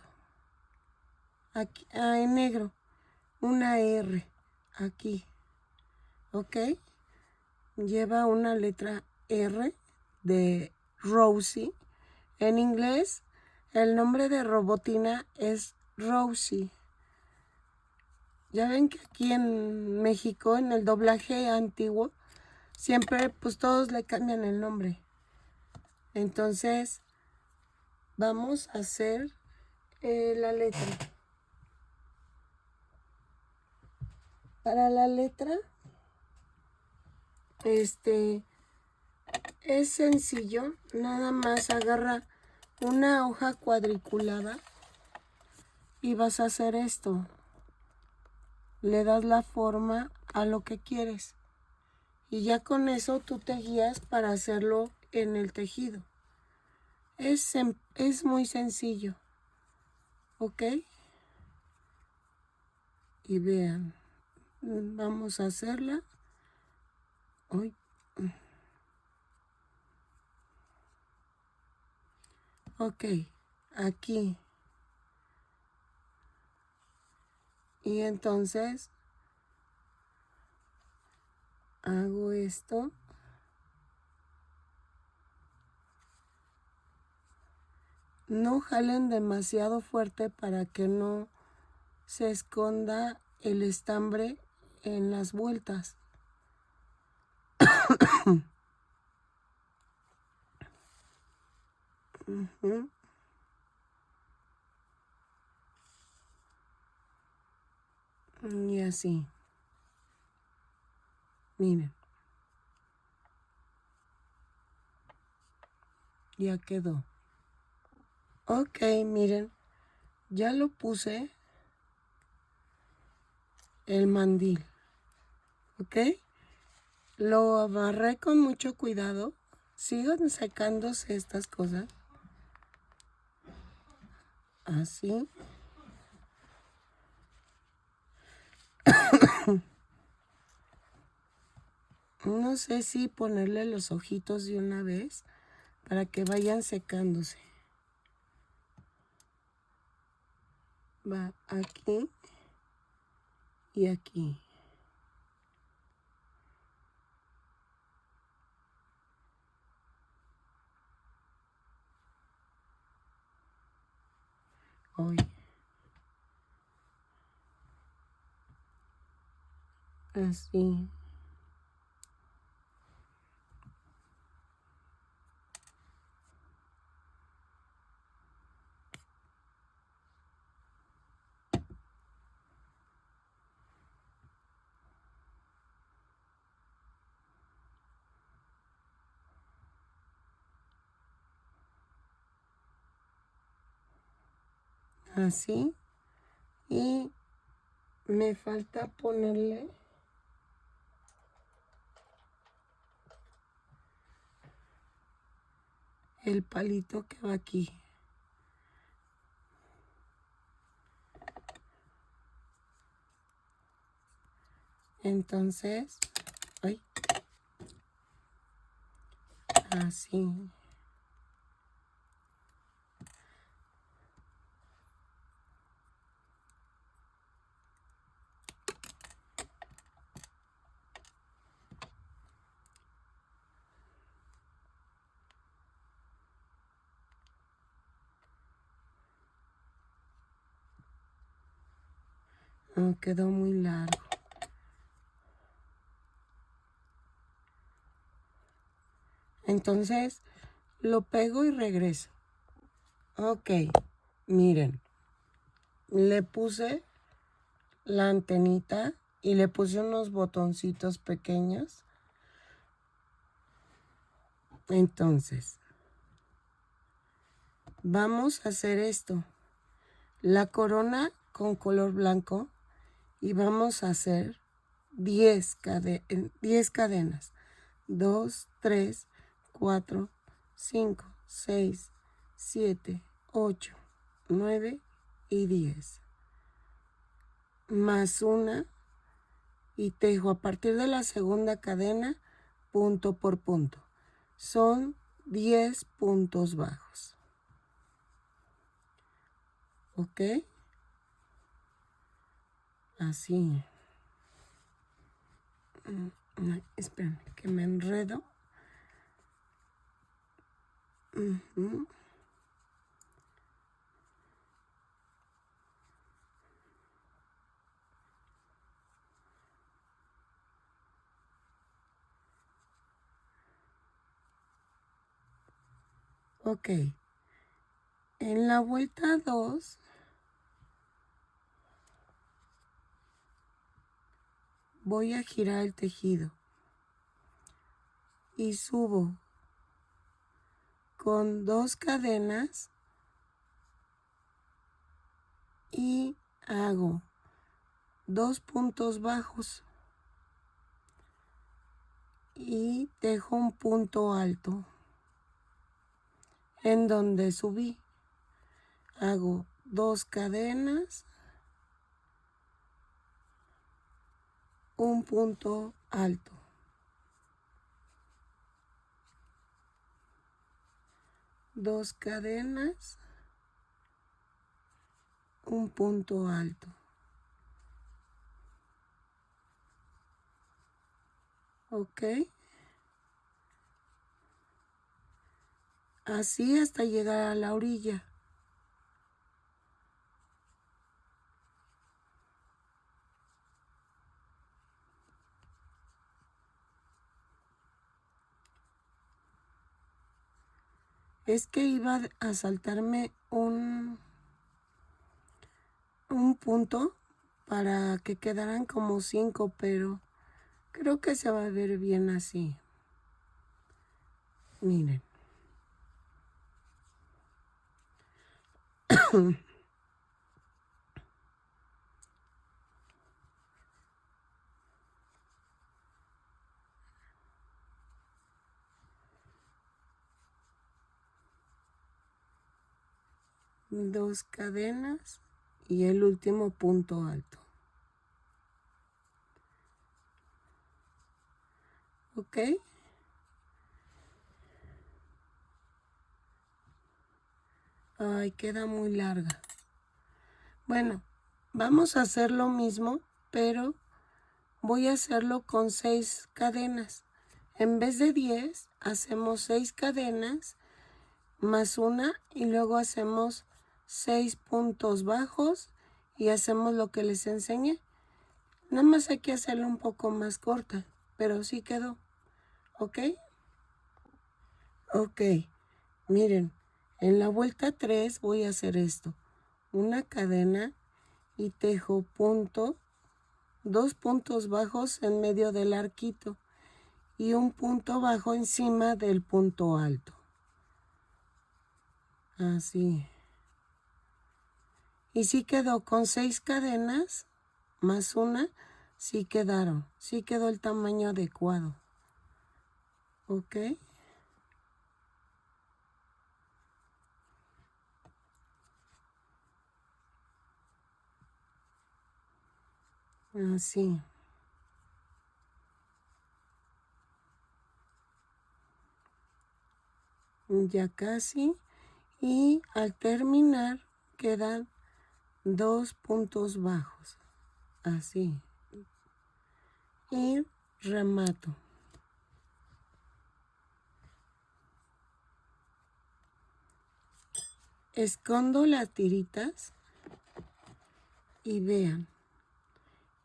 Aquí, en negro. Una R. Aquí. ¿Ok? Lleva una letra R de Rosie. En inglés, el nombre de Robotina es Rosie. Ya ven que aquí en México, en el doblaje antiguo, siempre pues todos le cambian el nombre. Entonces, vamos a hacer la letra. Para la letra, es sencillo. Nada más agarra una hoja cuadriculada y vas a hacer esto. Le das la forma a lo que quieres. Y ya con eso tú te guías para hacerlo en el tejido. Es muy sencillo. ¿Ok? Y vean. Vamos a hacerla. Uy. Ok. Aquí. Y entonces hago esto. No jalen demasiado fuerte para que no se esconda el estambre en las vueltas. Y así. Miren. Ya quedó. Ok, miren. Ya lo puse. el mandil, ¿ok? Lo amarré con mucho cuidado. Sigan secándose estas cosas. Así. No sé si ponerle los ojitos de una vez para que vayan secándose. Va aquí y aquí. Hoy. Así. Así. Y me falta ponerle el palito que va aquí. Entonces, ay, así. Oh, quedó muy largo. Entonces, lo pego y regreso. Ok, miren. Le puse la antenita y le puse unos botoncitos pequeños. Entonces, vamos a hacer esto. La corona con color blanco y vamos a hacer 10 cadenas. 2, 3, 4, 5, 6, 7, 8, 9 y 10. Más una y tejo a partir de la segunda cadena punto por punto. Son 10 puntos bajos. ¿Ok? Así. Esperen, que me enredo. Ok. En la vuelta 2 voy a girar el tejido y subo con 2 cadenas y hago 2 puntos bajos y dejo un punto alto en donde subí. Hago 2 cadenas, un punto alto. 2 cadenas, un punto alto. ¿Ok? Así hasta llegar a la orilla. Es que iba a saltarme un punto para que quedaran como 5, pero creo que se va a ver bien así. Miren. 2 cadenas y el último punto alto. ¿Ok? Ay, queda muy larga. Bueno, vamos a hacer lo mismo, pero voy a hacerlo con 6 cadenas. En vez de 10, hacemos 6 cadenas más una y luego hacemos 6 puntos bajos y hacemos lo que les enseñé. Nada más hay que hacerlo un poco más corta, pero sí quedó. ¿Ok? Ok, miren, en la vuelta 3 voy a hacer esto. Una cadena y tejo punto, 2 puntos bajos en medio del arquito y un punto bajo encima del punto alto. Así. Y sí quedó con 6 cadenas más una, sí quedaron. Sí quedó el tamaño adecuado. ¿Ok? Así. Ya casi. Y al terminar quedan 2 puntos bajos. Así. Y remato. Escondo las tiritas y vean.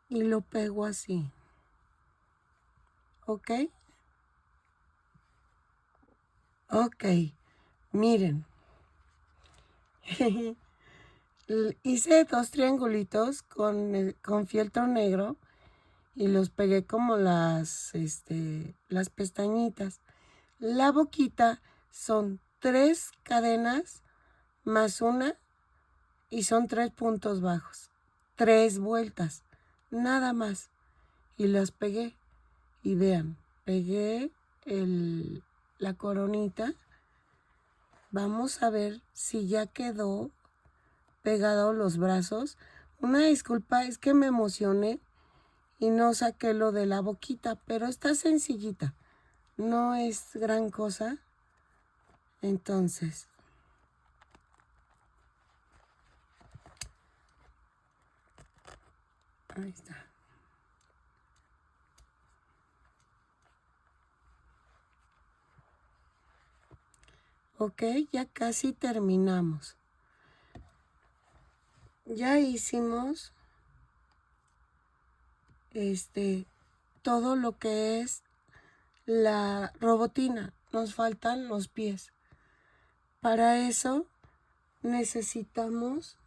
Y lo pego así. ¿Ok? Ok. Miren. Hice 2 triangulitos con fieltro negro y los pegué como las pestañitas. La boquita son 3 cadenas más una y son 3 puntos bajos. 3 vueltas, nada más. Y las pegué. Y vean, pegué la coronita. Vamos a ver si ya quedó pegado los brazos. Una disculpa, es que me emocioné y no saqué lo de la boquita, pero está sencillita. No es gran cosa. Entonces, ahí está. Ok, ya casi terminamos. Ya hicimos todo lo que es la robotina. Nos faltan los pies. Para eso necesitamos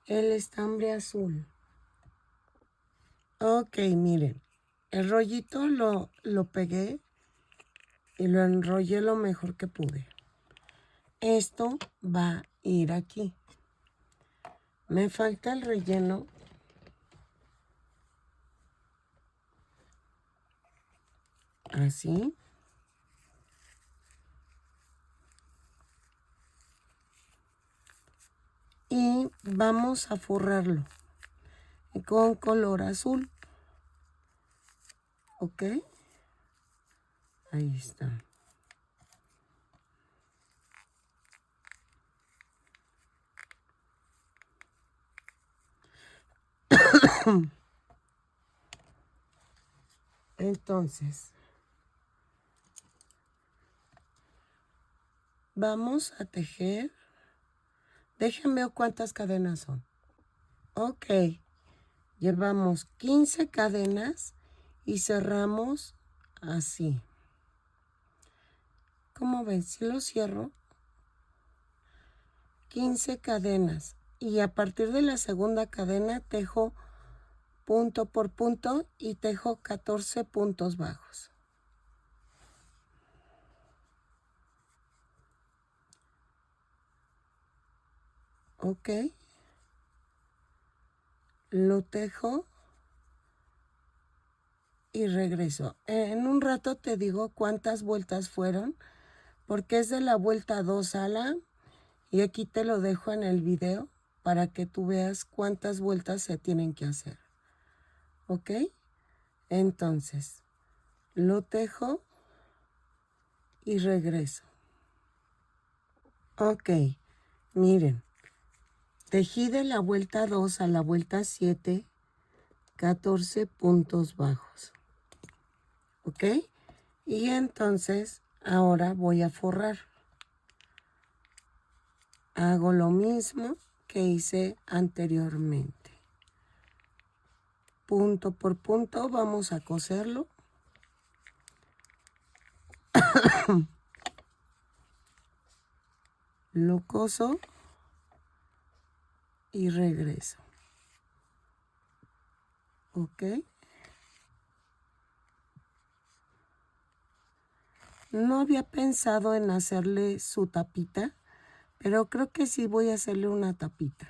el estambre azul. Ok, miren, el rollito lo pegué y lo enrollé lo mejor que pude. Esto va a ir aquí. Me falta el relleno. Así. Y vamos a forrarlo con color azul. ¿Ok? Ahí está. Entonces, vamos a tejer. Déjenme ver cuántas cadenas son. Ok. Llevamos 15 cadenas y cerramos así. ¿Cómo ven? Si lo cierro, 15 cadenas. Y a partir de la segunda cadena tejo punto por punto y tejo 14 puntos bajos. Ok. Lo tejo y regreso. En un rato te digo cuántas vueltas fueron, porque es de la vuelta 2 a la Y aquí te lo dejo en el video para que tú veas cuántas vueltas se tienen que hacer. ¿Ok? Entonces, lo tejo y regreso. Ok, miren. Tejí de la vuelta 2 a la vuelta 7, 14 puntos bajos. ¿Ok? Y entonces, ahora voy a forrar. Hago lo mismo que hice anteriormente. Punto por punto vamos a coserlo. Lo coso y regreso. ¿Ok? No había pensado en hacerle su tapita, pero creo que sí voy a hacerle una tapita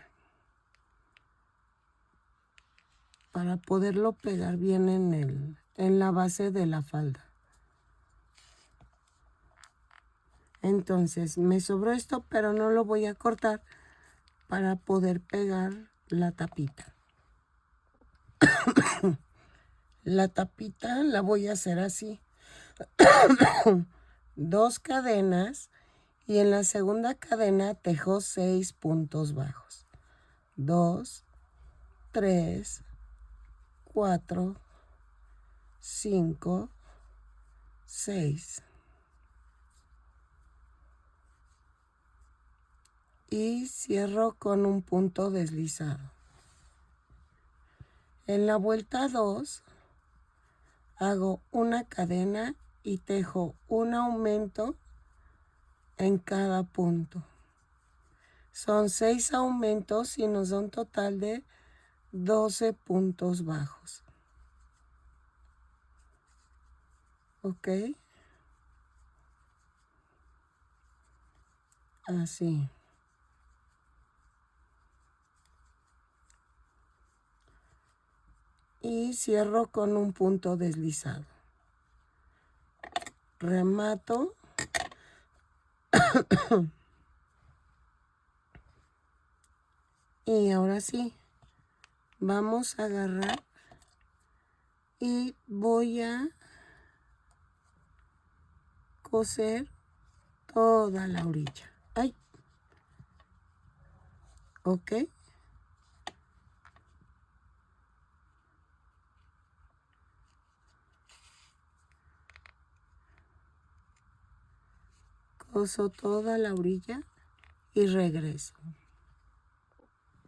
para poderlo pegar bien en la base de la falda. Entonces me sobró esto, pero no lo voy a cortar para poder pegar la tapita. La tapita la voy a hacer así. 2 cadenas y en la segunda cadena tejo 6 puntos bajos. 2, 3, 4, 5, 6. Y cierro con un punto deslizado. En la vuelta 2 hago una cadena y tejo un aumento en cada punto. Son 6 aumentos y nos da un total de 12 puntos bajos. ¿Ok? Así. Y cierro con un punto deslizado. Remato. Y ahora sí, vamos a agarrar y voy a coser toda la orilla. ¡Ay! ¿Ok? Coso toda la orilla y regreso.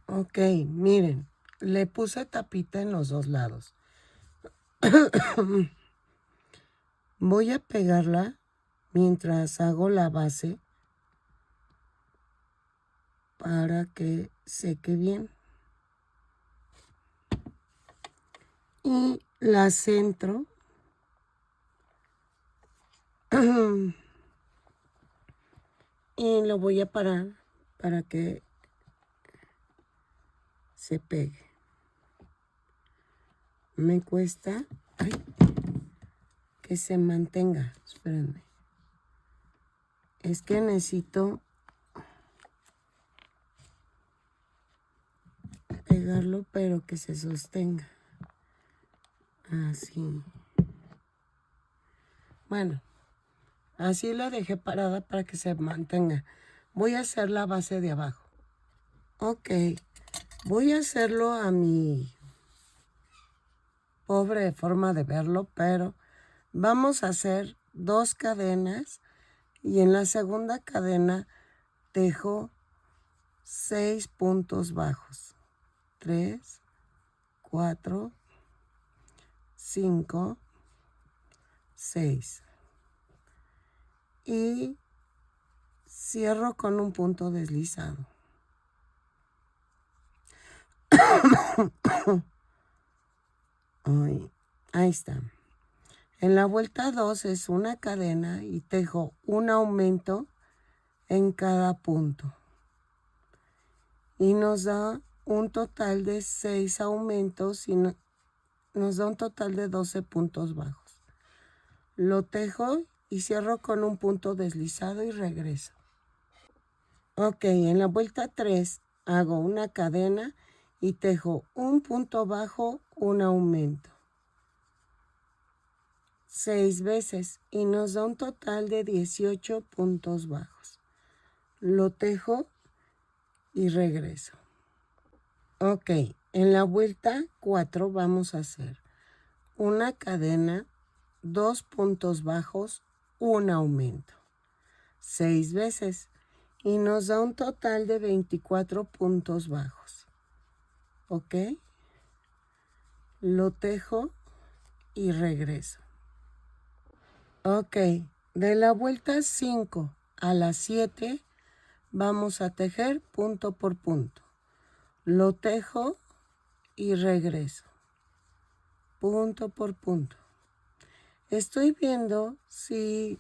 Ok, miren, le puse tapita en los dos lados. Voy a pegarla mientras hago la base para que seque bien. Y la centro. Y lo voy a parar para que se pegue. Me cuesta que se mantenga. Espérenme. Es que necesito pegarlo, pero que se sostenga. Así. Bueno, así la dejé parada para que se mantenga. Voy a hacer la base de abajo. Ok. Voy a hacerlo a mi pobre forma de verlo, pero vamos a hacer 2 cadenas y en la segunda cadena tejo 6 puntos bajos. 3, 4, 5, 6. Y cierro con un punto deslizado. Ahí está. En la vuelta 2 es una cadena y tejo un aumento en cada punto. Y nos da un total de 6 aumentos y nos da un total de 12 puntos bajos. Lo tejo y cierro con un punto deslizado y regreso. Ok, en la vuelta 3 hago una cadena y tejo un punto bajo, un aumento. 6 veces y nos da un total de 18 puntos bajos. Lo tejo y regreso. Ok, en la vuelta 4 vamos a hacer una cadena, 2 puntos bajos, un aumento. 6 veces y nos da un total de 24 puntos bajos. Ok, lo tejo y regreso. Ok, de la vuelta 5 a la 7 vamos a tejer punto por punto. Lo tejo y regreso. Punto por punto. Estoy viendo si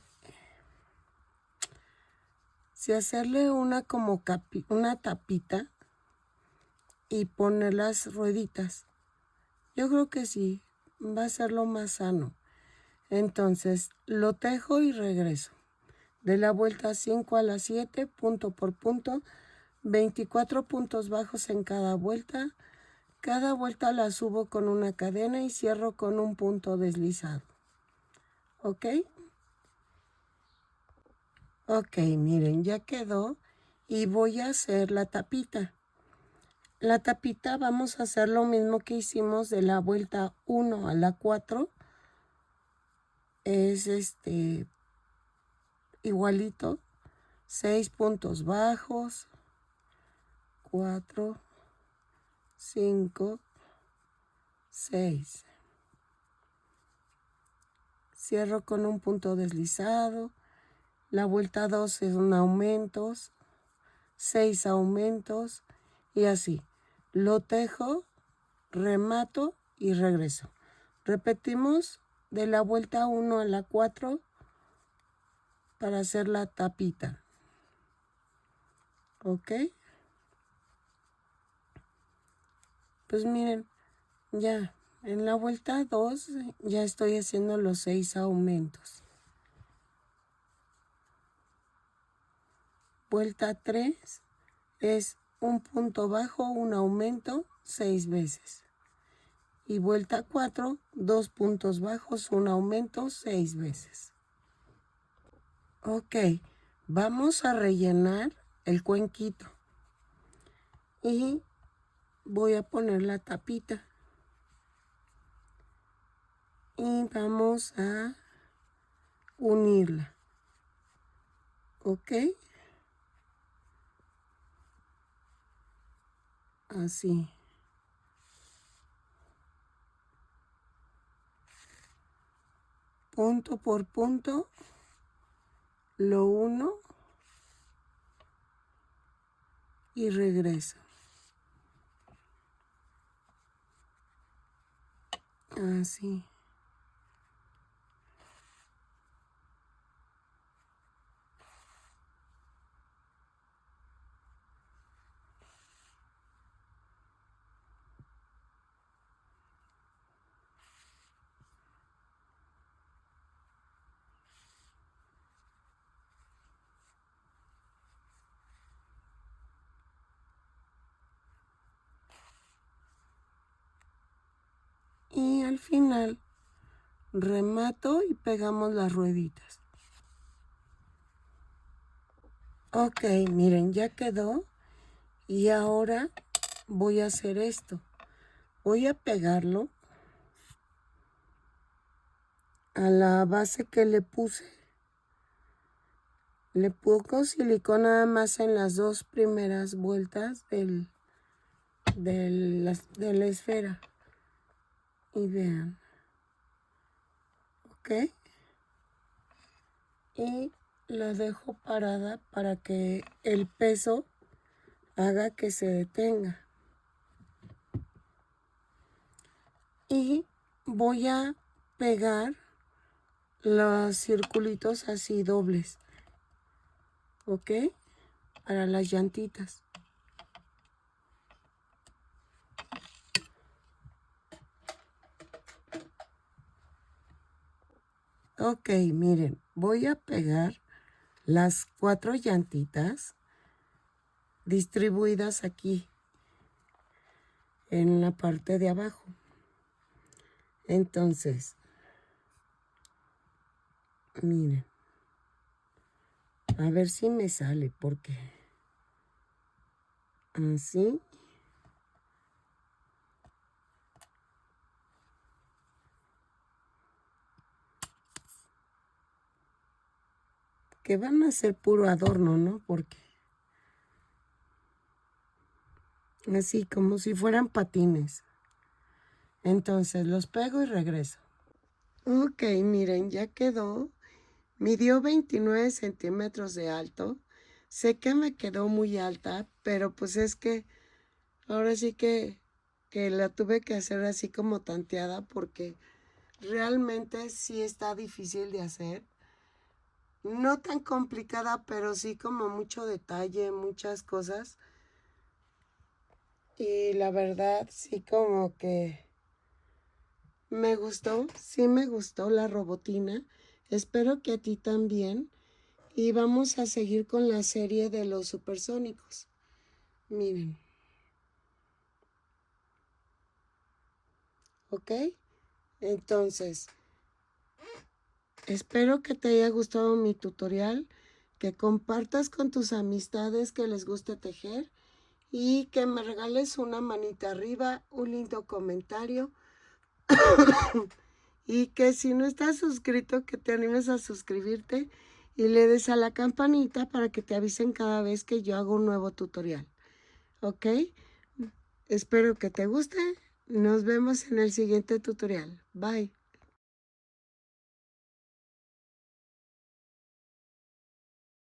hacerle una una tapita y poner las rueditas. Yo creo que sí, va a ser lo más sano. Entonces, lo tejo y regreso. De la vuelta 5 a la 7, punto por punto, 24 puntos bajos en cada vuelta. Cada vuelta la subo con una cadena y cierro con un punto deslizado. ¿Ok? Ok, miren, ya quedó y voy a hacer la tapita. La tapita vamos a hacer lo mismo que hicimos de la vuelta 1 a la 4. Es igualito. 6 puntos bajos, 4, 5, 6. Cierro con un punto deslizado. La vuelta 2 son aumentos, 6 aumentos y así. Lo tejo, remato y regreso. Repetimos de la vuelta 1 a la 4 para hacer la tapita. ¿Ok? Pues miren, ya en la vuelta 2 ya estoy haciendo los 6 aumentos. Vuelta 3 es un punto bajo, un aumento 6 veces. Y vuelta 4, 2 puntos bajos, un aumento 6 veces. Ok, vamos a rellenar el cuenquito. Y voy a poner la tapita. Y vamos a unirla. ¿Ok? Así. Punto por punto lo uno y regreso. Así. Y al final remato y pegamos las rueditas. Ok, miren, ya quedó. Y ahora voy a hacer esto. Voy a pegarlo a la base que le puse. Le pongo silicona nada más en las 2 primeras vueltas de la esfera. Y vean. Ok. Y la dejo parada para que el peso haga que se detenga. Y voy a pegar los circulitos así dobles. ¿Ok? Para las llantitas. Ok, miren, voy a pegar las 4 llantitas distribuidas aquí en la parte de abajo. Entonces, miren, a ver si me sale, porque así. Que van a ser puro adorno, ¿no? Porque así como si fueran patines. Entonces los pego y regreso. Ok, miren, ya quedó. Midió 29 centímetros de alto. Sé que me quedó muy alta, pero pues es que ahora sí que la tuve que hacer así como tanteada porque realmente sí está difícil de hacer. No tan complicada, pero sí como mucho detalle, muchas cosas. Y la verdad sí como que me gustó, sí me gustó la robotina. Espero que a ti también. Y vamos a seguir con la serie de los supersónicos. Miren. ¿Ok? Entonces, espero que te haya gustado mi tutorial, que compartas con tus amistades que les guste tejer y que me regales una manita arriba, un lindo comentario y que si no estás suscrito, que te animes a suscribirte y le des a la campanita para que te avisen cada vez que yo hago un nuevo tutorial. ¿Ok? Espero que te guste. Nos vemos en el siguiente tutorial. Bye.